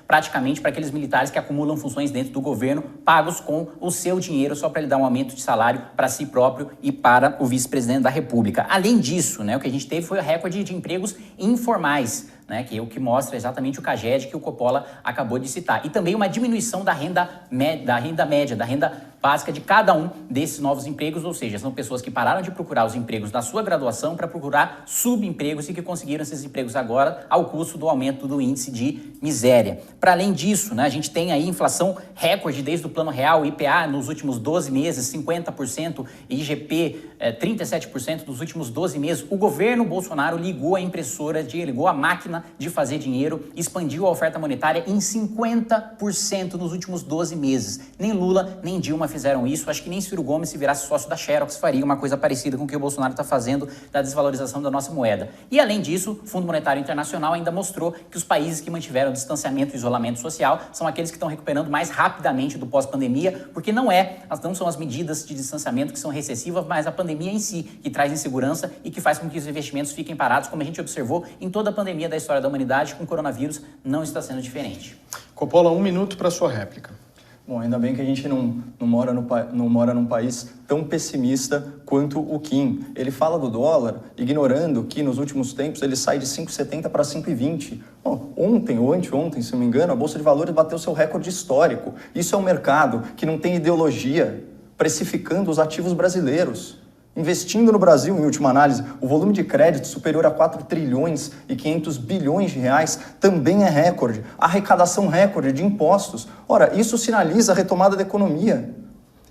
praticamente para aqueles militares que acumulam funções dentro do governo, pagos com o seu dinheiro só para ele dar um aumento de salário para si próprio e para o vice-presidente da República. Além disso, o que a gente teve foi o recorde de empregos informais, que é o que mostra exatamente o CAGED que o Coppola acabou de citar. E também uma diminuição da renda média, da renda básica de cada um desses novos empregos, ou seja, são pessoas que pararam de procurar os empregos da sua graduação para procurar subempregos e que conseguiram esses empregos agora ao custo do aumento do índice de miséria. Para além disso, a gente tem aí inflação recorde desde o Plano Real, IPA nos últimos 12 meses, 50%, IGP 37% nos últimos 12 meses. O governo Bolsonaro ligou a impressora, ligou a máquina de fazer dinheiro, expandiu a oferta monetária em 50% nos últimos 12 meses. Nem Lula, nem Dilma fizeram isso. Acho que nem Ciro Gomes, se virasse sócio da Xerox, faria uma coisa parecida com o que o Bolsonaro está fazendo da desvalorização da nossa moeda. E além disso, o Fundo Monetário Internacional ainda mostrou que os países que mantiveram o distanciamento e isolamento social são aqueles que estão recuperando mais rapidamente do pós-pandemia, porque não são as medidas de distanciamento que são recessivas, mas a pandemia em si, que traz insegurança e que faz com que os investimentos fiquem parados, como a gente observou em toda a pandemia da história da humanidade, com o coronavírus não está sendo diferente. Coppola, 1 minuto para sua réplica. Bom, ainda bem que a gente não mora num país tão pessimista quanto o Kim. Ele fala do dólar, ignorando que nos últimos tempos ele sai de 5,70 para 5,20. Bom, ontem ou anteontem, se não me engano, a Bolsa de Valores bateu seu recorde histórico. Isso é um mercado que não tem ideologia, precificando os ativos brasileiros. Investindo no Brasil, em última análise, o volume de crédito superior a 4 trilhões e 500 bilhões de reais também é recorde. Arrecadação recorde de impostos. Ora, isso sinaliza a retomada da economia.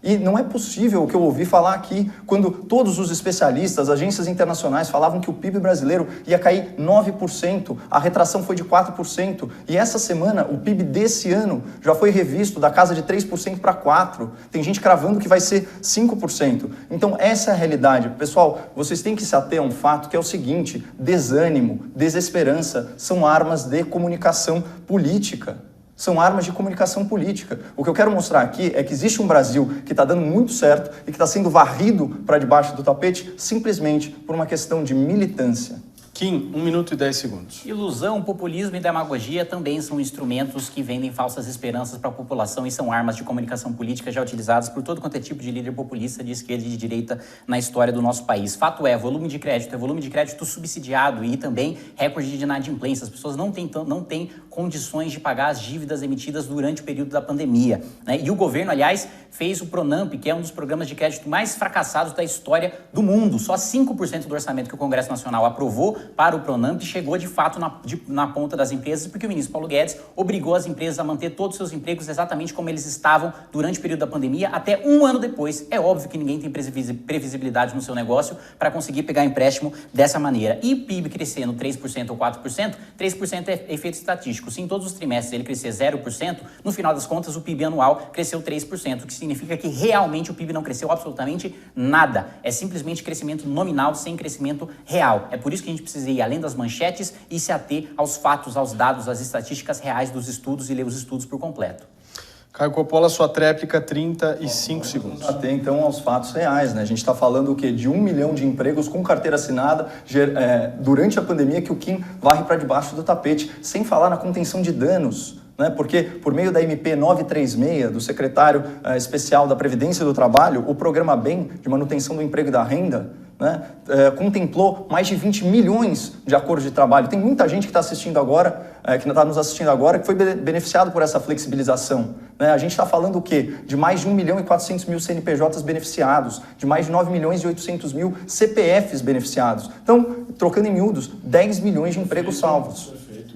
E não é possível o que eu ouvi falar aqui, quando todos os especialistas, agências internacionais falavam que o PIB brasileiro ia cair 9%, a retração foi de 4%, e essa semana o PIB desse ano já foi revisto da casa de 3% para 4%. Tem gente cravando que vai ser 5%. Então essa é a realidade. Pessoal, vocês têm que se ater a um fato que é o seguinte: desânimo, desesperança são armas de comunicação política. São armas de comunicação política. O que eu quero mostrar aqui é que existe um Brasil que está dando muito certo e que está sendo varrido para debaixo do tapete simplesmente por uma questão de militância. Kim, 1 minuto e 10 segundos. Ilusão, populismo e demagogia também são instrumentos que vendem falsas esperanças para a população e são armas de comunicação política já utilizadas por todo quanto é tipo de líder populista de esquerda e de direita na história do nosso país. Fato é, volume de crédito subsidiado e também recorde de inadimplência. As pessoas não têm condições de pagar as dívidas emitidas durante o período da pandemia, E o governo, aliás, fez o Pronamp, que é um dos programas de crédito mais fracassados da história do mundo. Só 5% do orçamento que o Congresso Nacional aprovou para o Pronamp chegou de fato na ponta das empresas, porque o ministro Paulo Guedes obrigou as empresas a manter todos os seus empregos exatamente como eles estavam durante o período da pandemia, até 1 ano depois. É óbvio que ninguém tem previsibilidade no seu negócio para conseguir pegar empréstimo dessa maneira. E o PIB crescendo 3% ou 4%, 3% é efeito estatístico. Se em todos os trimestres ele crescer 0%, no final das contas o PIB anual cresceu 3%, o que significa que realmente o PIB não cresceu absolutamente nada. É simplesmente crescimento nominal sem crescimento real. É por isso que a gente precisa ir além das manchetes e se ater aos fatos, aos dados, às estatísticas reais dos estudos e ler os estudos por completo. Caio Coppola, sua tréplica, 35 segundos. Até então aos fatos reais, A gente está falando o quê? De 1 milhão de empregos com carteira assinada durante a pandemia que o Kim varre para debaixo do tapete, sem falar na contenção de danos. Porque, por meio da MP 936, do secretário especial da Previdência do Trabalho, o programa BEM, de manutenção do emprego e da renda, contemplou mais de 20 milhões de acordos de trabalho. Tem muita gente que está assistindo agora, que está nos assistindo agora, que foi beneficiado por essa flexibilização. Né? A gente está falando o quê? De mais de 1.400.000 CNPJs beneficiados, de mais de 9.800.000 CPFs beneficiados. Então, trocando em miúdos, 10 milhões de empregos salvos.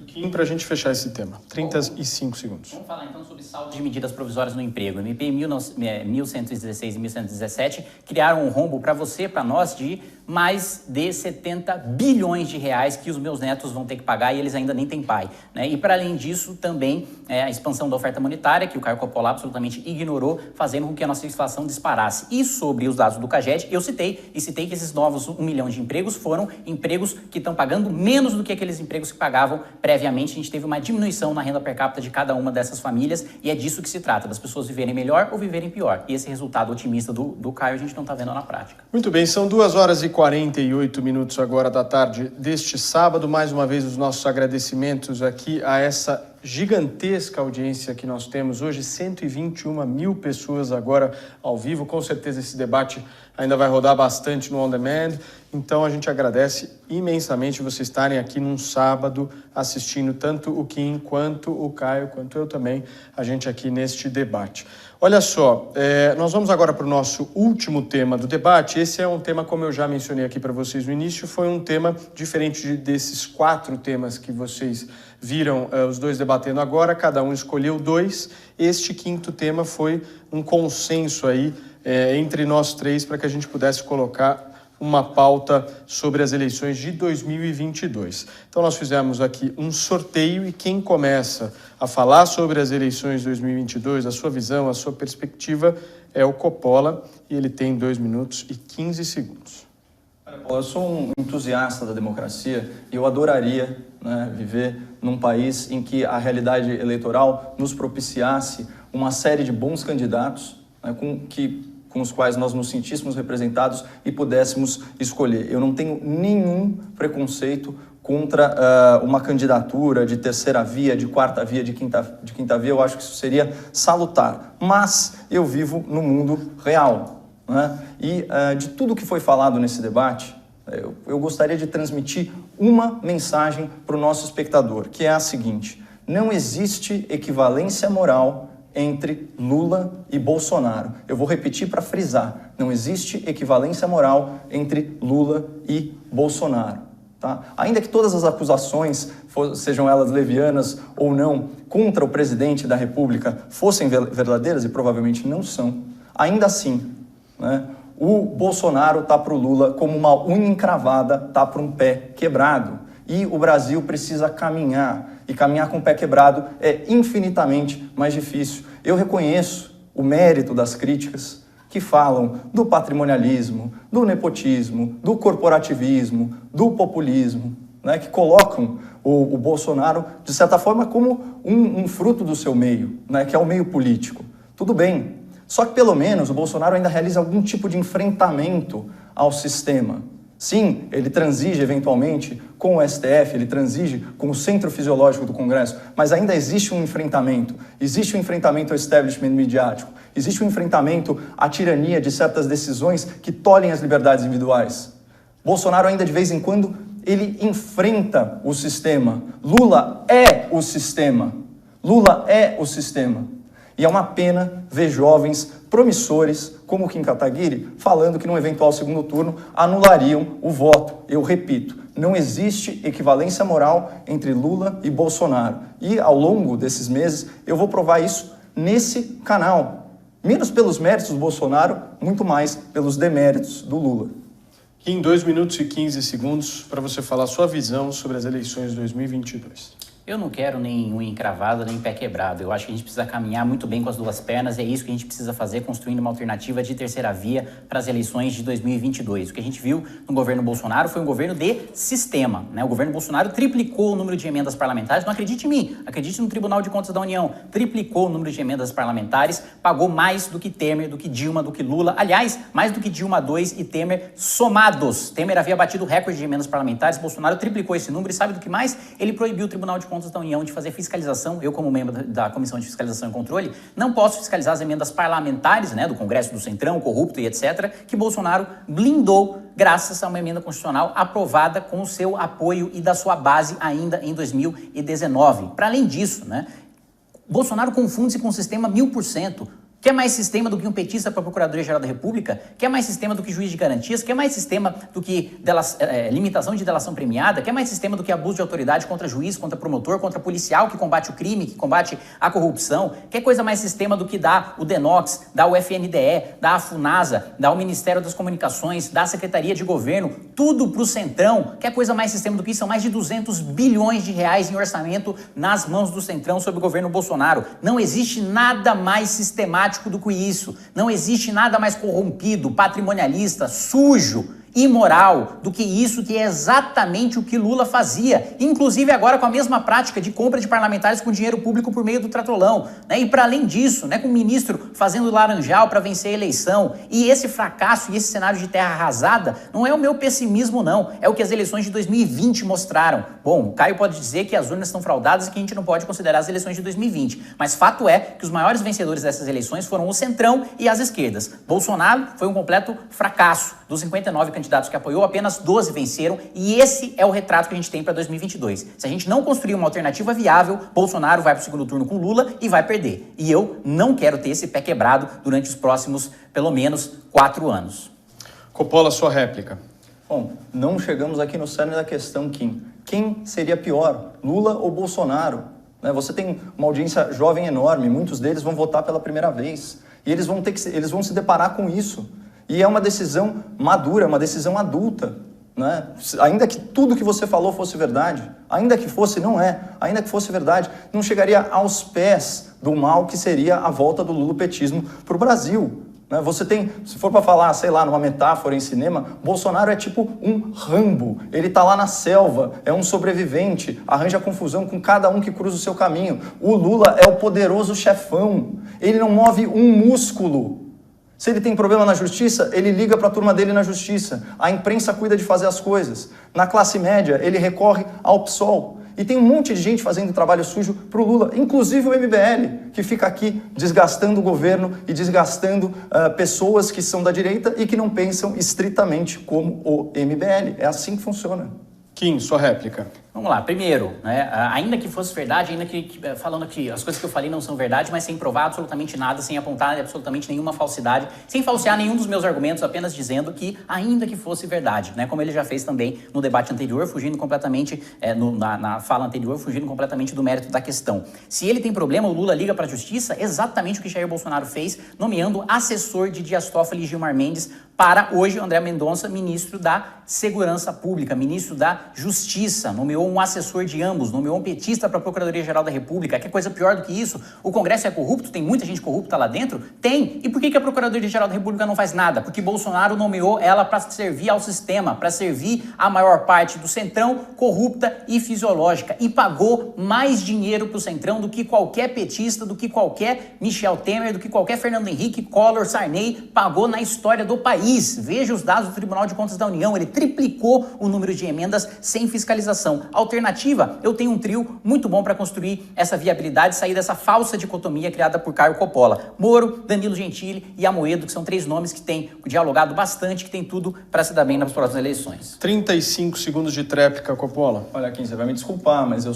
Kim, para a gente fechar esse tema, 35 segundos. Vamos falar então sobre saldo de medidas provisórias no emprego. O MP 1116 e 1117 criaram um rombo para você, para nós, de mais de 70 bilhões de reais que os meus netos vão ter que pagar e eles ainda nem têm pai. Né? E para além disso, também a expansão da oferta monetária, que o Caio Coppola absolutamente ignorou, fazendo com que a nossa inflação disparasse. E sobre os dados do CAGED, eu citei que esses novos 1 milhão de empregos foram empregos que estão pagando menos do que aqueles empregos que pagavam previamente. A gente teve uma diminuição na renda per capita de cada uma dessas famílias e é disso que se trata, das pessoas viverem melhor ou viverem pior. E esse resultado otimista do Caio a gente não está vendo na prática. Muito bem, são 2h48 agora da tarde deste sábado. Mais uma vez os nossos agradecimentos aqui a essa gigantesca audiência que nós temos hoje, 121 mil pessoas agora ao vivo. Com certeza esse debate ainda vai rodar bastante no On Demand. Então a gente agradece imensamente vocês estarem aqui num sábado assistindo tanto o Kim quanto o Caio, quanto eu também, a gente aqui neste debate. Olha só, nós vamos agora para o nosso último tema do debate. Esse é um tema, como eu já mencionei aqui para vocês no início, foi um tema diferente desses 4 temas que vocês viram os dois debatendo agora. Cada um escolheu 2. Este 5º tema foi um consenso aí entre nós 3 para que a gente pudesse colocar uma pauta sobre as eleições de 2022. Então nós fizemos aqui um sorteio e quem começa a falar sobre as eleições de 2022, a sua visão, a sua perspectiva, é o Coppola e ele tem 2 minutos e 15 segundos. Eu sou um entusiasta da democracia e eu adoraria, né, viver num país em que a realidade eleitoral nos propiciasse uma série de bons candidatos, né, com os quais nós nos sentíssemos representados e pudéssemos escolher. Eu não tenho nenhum preconceito contra uma candidatura de terceira via, de quarta via, de quinta via. Eu acho que isso seria salutar. Mas eu vivo no mundo real, né? E de tudo que foi falado nesse debate, eu gostaria de transmitir uma mensagem para o nosso espectador, que é a seguinte: não existe equivalência moral entre Lula e Bolsonaro. Eu vou repetir para frisar: não existe equivalência moral entre Lula e Bolsonaro. Tá? Ainda que todas as acusações, sejam elas levianas ou não, contra o presidente da República fossem verdadeiras, e provavelmente não são, ainda assim, né, o Bolsonaro está para o Lula como uma unha encravada está para um pé quebrado. E o Brasil precisa caminhar. E caminhar com o pé quebrado é infinitamente mais difícil. Eu reconheço o mérito das críticas que falam do patrimonialismo, do nepotismo, do corporativismo, do populismo, né, que colocam o Bolsonaro, de certa forma, como um fruto do seu meio, né, que é o meio político. Tudo bem. Só que, pelo menos, o Bolsonaro ainda realiza algum tipo de enfrentamento ao sistema. Sim, ele transige eventualmente com o STF, ele transige com o centro fisiológico do Congresso, mas ainda existe um enfrentamento ao establishment midiático, existe um enfrentamento à tirania de certas decisões que tolhem as liberdades individuais. Bolsonaro ainda de vez em quando, ele enfrenta o sistema. Lula é o sistema. Lula é o sistema. E é uma pena ver jovens promissores, como o Kim Kataguiri, falando que num eventual segundo turno anulariam o voto. Eu repito, não existe equivalência moral entre Lula e Bolsonaro. E ao longo desses meses eu vou provar isso nesse canal. Menos pelos méritos do Bolsonaro, muito mais pelos deméritos do Lula. Kim, 2 minutos e 15 segundos para você falar a sua visão sobre as eleições de 2022. Eu não quero nem unha encravada, nem pé quebrado. Eu acho que a gente precisa caminhar muito bem com as duas pernas e é isso que a gente precisa fazer, construindo uma alternativa de terceira via para as eleições de 2022. O que a gente viu no governo Bolsonaro foi um governo de sistema, né? O governo Bolsonaro triplicou o número de emendas parlamentares. Não acredite em mim, acredite no Tribunal de Contas da União. Triplicou o número de emendas parlamentares, pagou mais do que Temer, do que Dilma, do que Lula. Aliás, mais do que Dilma 2 e Temer somados. Temer havia batido o recorde de emendas parlamentares, Bolsonaro triplicou esse número e sabe do que mais? Ele proibiu o Tribunal de Contas da União de fazer fiscalização. Eu, como membro da Comissão de Fiscalização e Controle, não posso fiscalizar as emendas parlamentares, né, do Congresso do Centrão, corrupto e etc., que Bolsonaro blindou graças a uma emenda constitucional aprovada com o seu apoio e da sua base ainda em 2019. Para além disso, né, Bolsonaro confunde-se com o sistema 1000%. Quer mais sistema do que um petista para a Procuradoria-Geral da República? Quer mais sistema do que juiz de garantias? Quer mais sistema do que limitação de delação premiada? Quer mais sistema do que abuso de autoridade contra juiz, contra promotor, contra policial que combate o crime, que combate a corrupção? Quer coisa mais sistema do que dá o DENOX, dá o FNDE, dá a FUNASA, dá o Ministério das Comunicações, dá a Secretaria de Governo, tudo para o Centrão? Quer coisa mais sistema do que isso? São mais de 200 bilhões de reais em orçamento nas mãos do Centrão sob o governo Bolsonaro. Não existe nada mais sistemático do que isso. Não existe nada mais corrompido, patrimonialista, sujo, imoral do que isso, que é exatamente o que Lula fazia, inclusive agora com a mesma prática de compra de parlamentares com dinheiro público por meio do Tratorão, né? E para além disso, né, com o ministro fazendo laranjal para vencer a eleição, e esse fracasso e esse cenário de terra arrasada não é o meu pessimismo não, é o que as eleições de 2020 mostraram. Bom, o Caio pode dizer que as urnas estão fraudadas e que a gente não pode considerar as eleições de 2020, mas fato é que os maiores vencedores dessas eleições foram o Centrão e as esquerdas. Bolsonaro foi um completo fracasso. Dos 59 candidatos que apoiou, apenas 12 venceram, e esse é o retrato que a gente tem para 2022. Se a gente não construir uma alternativa viável, Bolsonaro vai para o segundo turno com Lula e vai perder. E eu não quero ter esse pé quebrado durante os próximos, pelo menos, 4 anos. Coppola, sua réplica. Bom, não chegamos aqui no cerne da questão, Kim. Quem seria pior, Lula ou Bolsonaro? Você tem uma audiência jovem enorme, muitos deles vão votar pela primeira vez. E eles vão se deparar com isso. E é uma decisão madura, uma decisão adulta, né? Ainda que tudo que você falou fosse verdade, ainda que fosse, não é, ainda que fosse verdade, não chegaria aos pés do mal que seria a volta do lulopetismo para o Brasil. Né? Você tem, se for para falar, sei lá, numa metáfora em cinema, Bolsonaro é tipo um Rambo, ele está lá na selva, é um sobrevivente, arranja confusão com cada um que cruza o seu caminho. O Lula é o poderoso chefão, ele não move um músculo. Se ele tem problema na justiça, ele liga para a turma dele na justiça. A imprensa cuida de fazer as coisas. Na classe média, ele recorre ao PSOL. E tem um monte de gente fazendo trabalho sujo para o Lula, inclusive o MBL, que fica aqui desgastando o governo e desgastando pessoas que são da direita e que não pensam estritamente como o MBL. É assim que funciona. Kim, sua réplica. Vamos lá, primeiro, né, ainda que fosse verdade, ainda que falando que as coisas que eu falei não são verdade, mas sem provar absolutamente nada, sem apontar absolutamente nenhuma falsidade, sem falsear nenhum dos meus argumentos, apenas dizendo que ainda que fosse verdade, né, como ele já fez também no debate anterior, fugindo completamente, na fala anterior, fugindo completamente do mérito da questão. Se ele tem problema, o Lula liga para a justiça, exatamente o que Jair Bolsonaro fez, nomeando assessor de Dias Toffoli e Gilmar Mendes para hoje André Mendonça, ministro da Segurança Pública, ministro da Justiça, nomeou um assessor de ambos, nomeou um petista para a Procuradoria-Geral da República. Que coisa pior do que isso? O Congresso é corrupto? Tem muita gente corrupta lá dentro? Tem. E por que a Procuradoria-Geral da República não faz nada? Porque Bolsonaro nomeou ela para servir ao sistema, para servir a maior parte do Centrão corrupta e fisiológica. E pagou mais dinheiro para o Centrão do que qualquer petista, do que qualquer Michel Temer, do que qualquer Fernando Henrique, Collor, Sarney pagou na história do país. Veja os dados do Tribunal de Contas da União. Ele triplicou o número de emendas sem fiscalização. Alternativa, eu tenho um trio muito bom para construir essa viabilidade e sair dessa falsa dicotomia criada por Caio Coppola. Moro, Danilo Gentili e Amoedo, que são 3 nomes que têm dialogado bastante, que tem tudo para se dar bem nas próximas eleições. 35 segundos de tréplica, Coppola. Olha, Kim, você vai me desculpar, mas eu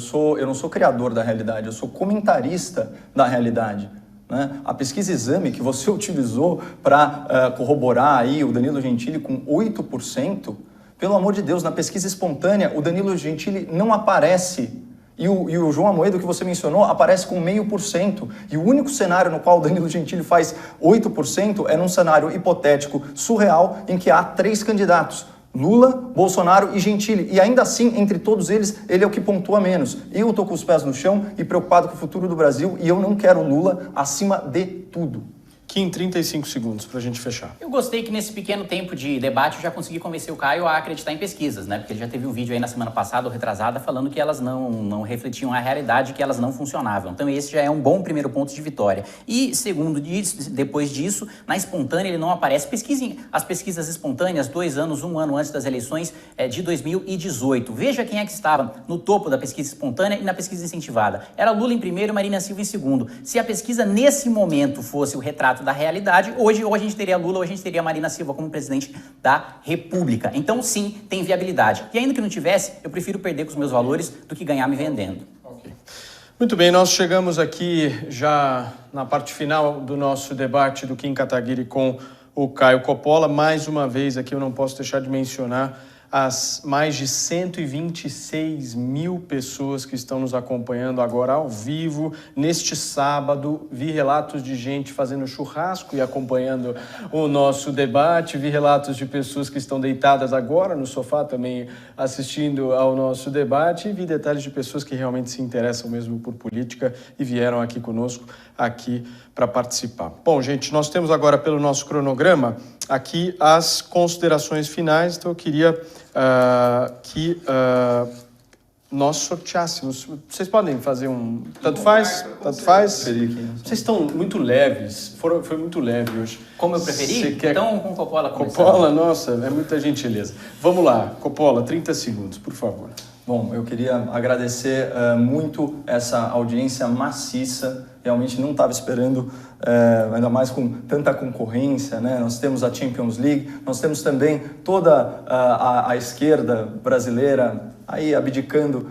não sou criador da realidade, eu sou comentarista da realidade. Né? A pesquisa Exame que você utilizou para corroborar aí o Danilo Gentili com 8%, pelo amor de Deus, na pesquisa espontânea, o Danilo Gentili não aparece. E o João Amoedo, que você mencionou, aparece com 0,5%. E o único cenário no qual o Danilo Gentili faz 8% é num cenário hipotético, surreal, em que há 3 candidatos. Lula, Bolsonaro e Gentili. E ainda assim, entre todos eles, ele é o que pontua menos. Eu estou com os pés no chão e preocupado com o futuro do Brasil e eu não quero Lula acima de tudo. Kim, 35 segundos para a gente fechar. Eu gostei que nesse pequeno tempo de debate eu já consegui convencer o Caio a acreditar em pesquisas, né? Porque ele já teve um vídeo aí na semana passada ou retrasada falando que elas não refletiam a realidade, que elas não funcionavam. Então esse já é um bom primeiro ponto de vitória. E segundo, depois disso, na espontânea ele não aparece. Pesquisem as pesquisas espontâneas 2 anos, 1 ano antes das eleições de 2018. Veja quem é que estava no topo da pesquisa espontânea e na pesquisa incentivada. Era Lula em primeiro, Marina Silva em segundo. Se a pesquisa nesse momento fosse o retrato da realidade, hoje ou a gente teria Lula ou a gente teria Marina Silva como presidente da República. Então, sim, tem viabilidade. E ainda que não tivesse, eu prefiro perder com os meus valores do que ganhar me vendendo. Ok. Muito bem, nós chegamos aqui já na parte final do nosso debate do Kim Kataguiri com o Caio Coppola. Mais uma vez aqui eu não posso deixar de mencionar as mais de 126 mil pessoas que estão nos acompanhando agora ao vivo, neste sábado. Vi relatos de gente fazendo churrasco e acompanhando o nosso debate, vi relatos de pessoas que estão deitadas agora no sofá também assistindo ao nosso debate, e vi detalhes de pessoas que realmente se interessam mesmo por política e vieram aqui conosco para participar. Bom, gente, nós temos agora pelo nosso cronograma aqui as considerações finais, então eu queria que nós sorteássemos. Vocês podem fazer um... Tanto faz? Vocês estão muito leves, foi muito leve hoje. Como eu preferi? Então com Coppola começando. Coppola, nossa, é muita gentileza. Vamos lá, Coppola, 30 segundos, por favor. Bom, eu queria agradecer muito essa audiência maciça. Realmente não estava esperando, ainda mais com tanta concorrência, né? Nós temos a Champions League, nós temos também toda a esquerda brasileira aí abdicando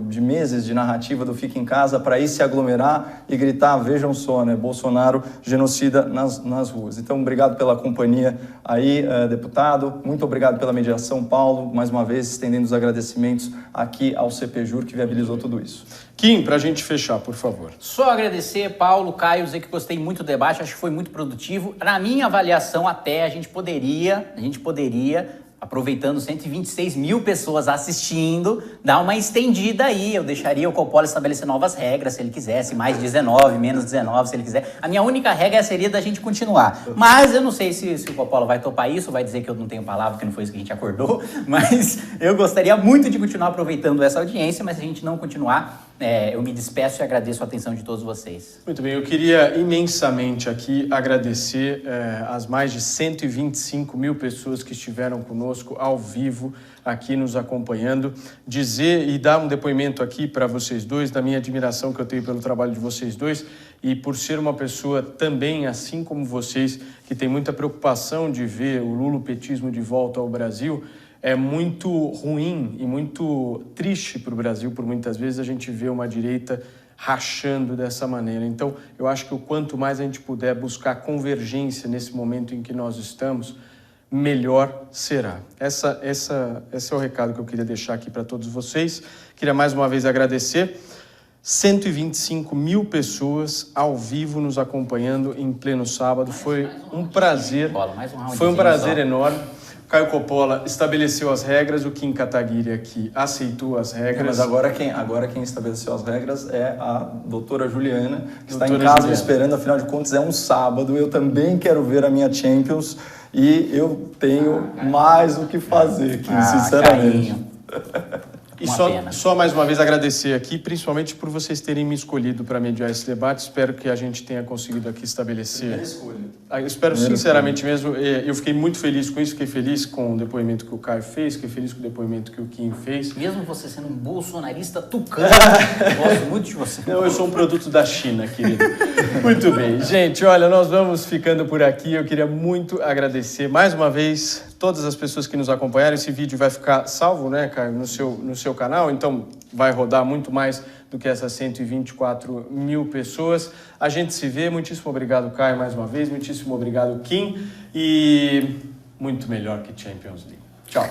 de meses de narrativa do Fica em Casa para ir se aglomerar e gritar, vejam só, né? Bolsonaro genocida nas ruas. Então, obrigado pela companhia aí, deputado. Muito obrigado pela mediação, Paulo. Mais uma vez, estendendo os agradecimentos aqui ao CPJur que viabilizou tudo isso. Kim, para a gente fechar, por favor. Só agradecer, Paulo, Caio, dizer que gostei muito do debate, acho que foi muito produtivo. Na minha avaliação, até a gente poderia, aproveitando 126 mil pessoas assistindo, dar uma estendida aí. Eu deixaria o Coppola estabelecer novas regras, se ele quisesse, mais 19, menos 19, se ele quiser. A minha única regra seria da gente continuar. Mas eu não sei se o Coppola vai topar isso, vai dizer que eu não tenho palavra, que não foi isso que a gente acordou, mas eu gostaria muito de continuar aproveitando essa audiência, mas se a gente não continuar, eu me despeço e agradeço a atenção de todos vocês. Muito bem, eu queria imensamente aqui agradecer as mais de 125 mil pessoas que estiveram conosco ao vivo, aqui nos acompanhando, dizer e dar um depoimento aqui para vocês dois, da minha admiração que eu tenho pelo trabalho de vocês dois, e por ser uma pessoa também, assim como vocês, que tem muita preocupação de ver o lulopetismo de volta ao Brasil. É muito ruim e muito triste para o Brasil, por muitas vezes, a gente vê uma direita rachando dessa maneira. Então, eu acho que o quanto mais a gente puder buscar convergência nesse momento em que nós estamos, melhor será. Esse é o recado que eu queria deixar aqui para todos vocês. Queria mais uma vez agradecer. 125 mil pessoas ao vivo nos acompanhando em pleno sábado. Foi um prazer. Foi um prazer enorme. Caio Coppola estabeleceu as regras, o Kim Kataguiri aqui aceitou as regras. Mas agora quem estabeleceu as regras é a doutora Juliana, que está em casa esperando, afinal de contas é um sábado, eu também quero ver a minha Champions e eu tenho mais o que fazer, Kim, sinceramente. E só mais uma vez agradecer aqui, principalmente por vocês terem me escolhido para mediar esse debate. Espero que a gente tenha conseguido aqui estabelecer... Eu espero sinceramente mesmo, eu fiquei muito feliz com isso, fiquei feliz com o depoimento que o Caio fez, fiquei feliz com o depoimento que o Kim fez. Mesmo você sendo um bolsonarista tucano, eu gosto muito de você. Não, eu sou um produto da China, querido. Muito bem. Gente, olha, nós vamos ficando por aqui. Eu queria muito agradecer mais uma vez todas as pessoas que nos acompanharam. Esse vídeo vai ficar salvo, né, Caio, no seu canal, então vai rodar muito mais do que essas 124 mil pessoas. A gente se vê. Muitíssimo obrigado, Caio, mais uma vez. Muitíssimo obrigado, Kim. E muito melhor que Champions League. Tchau.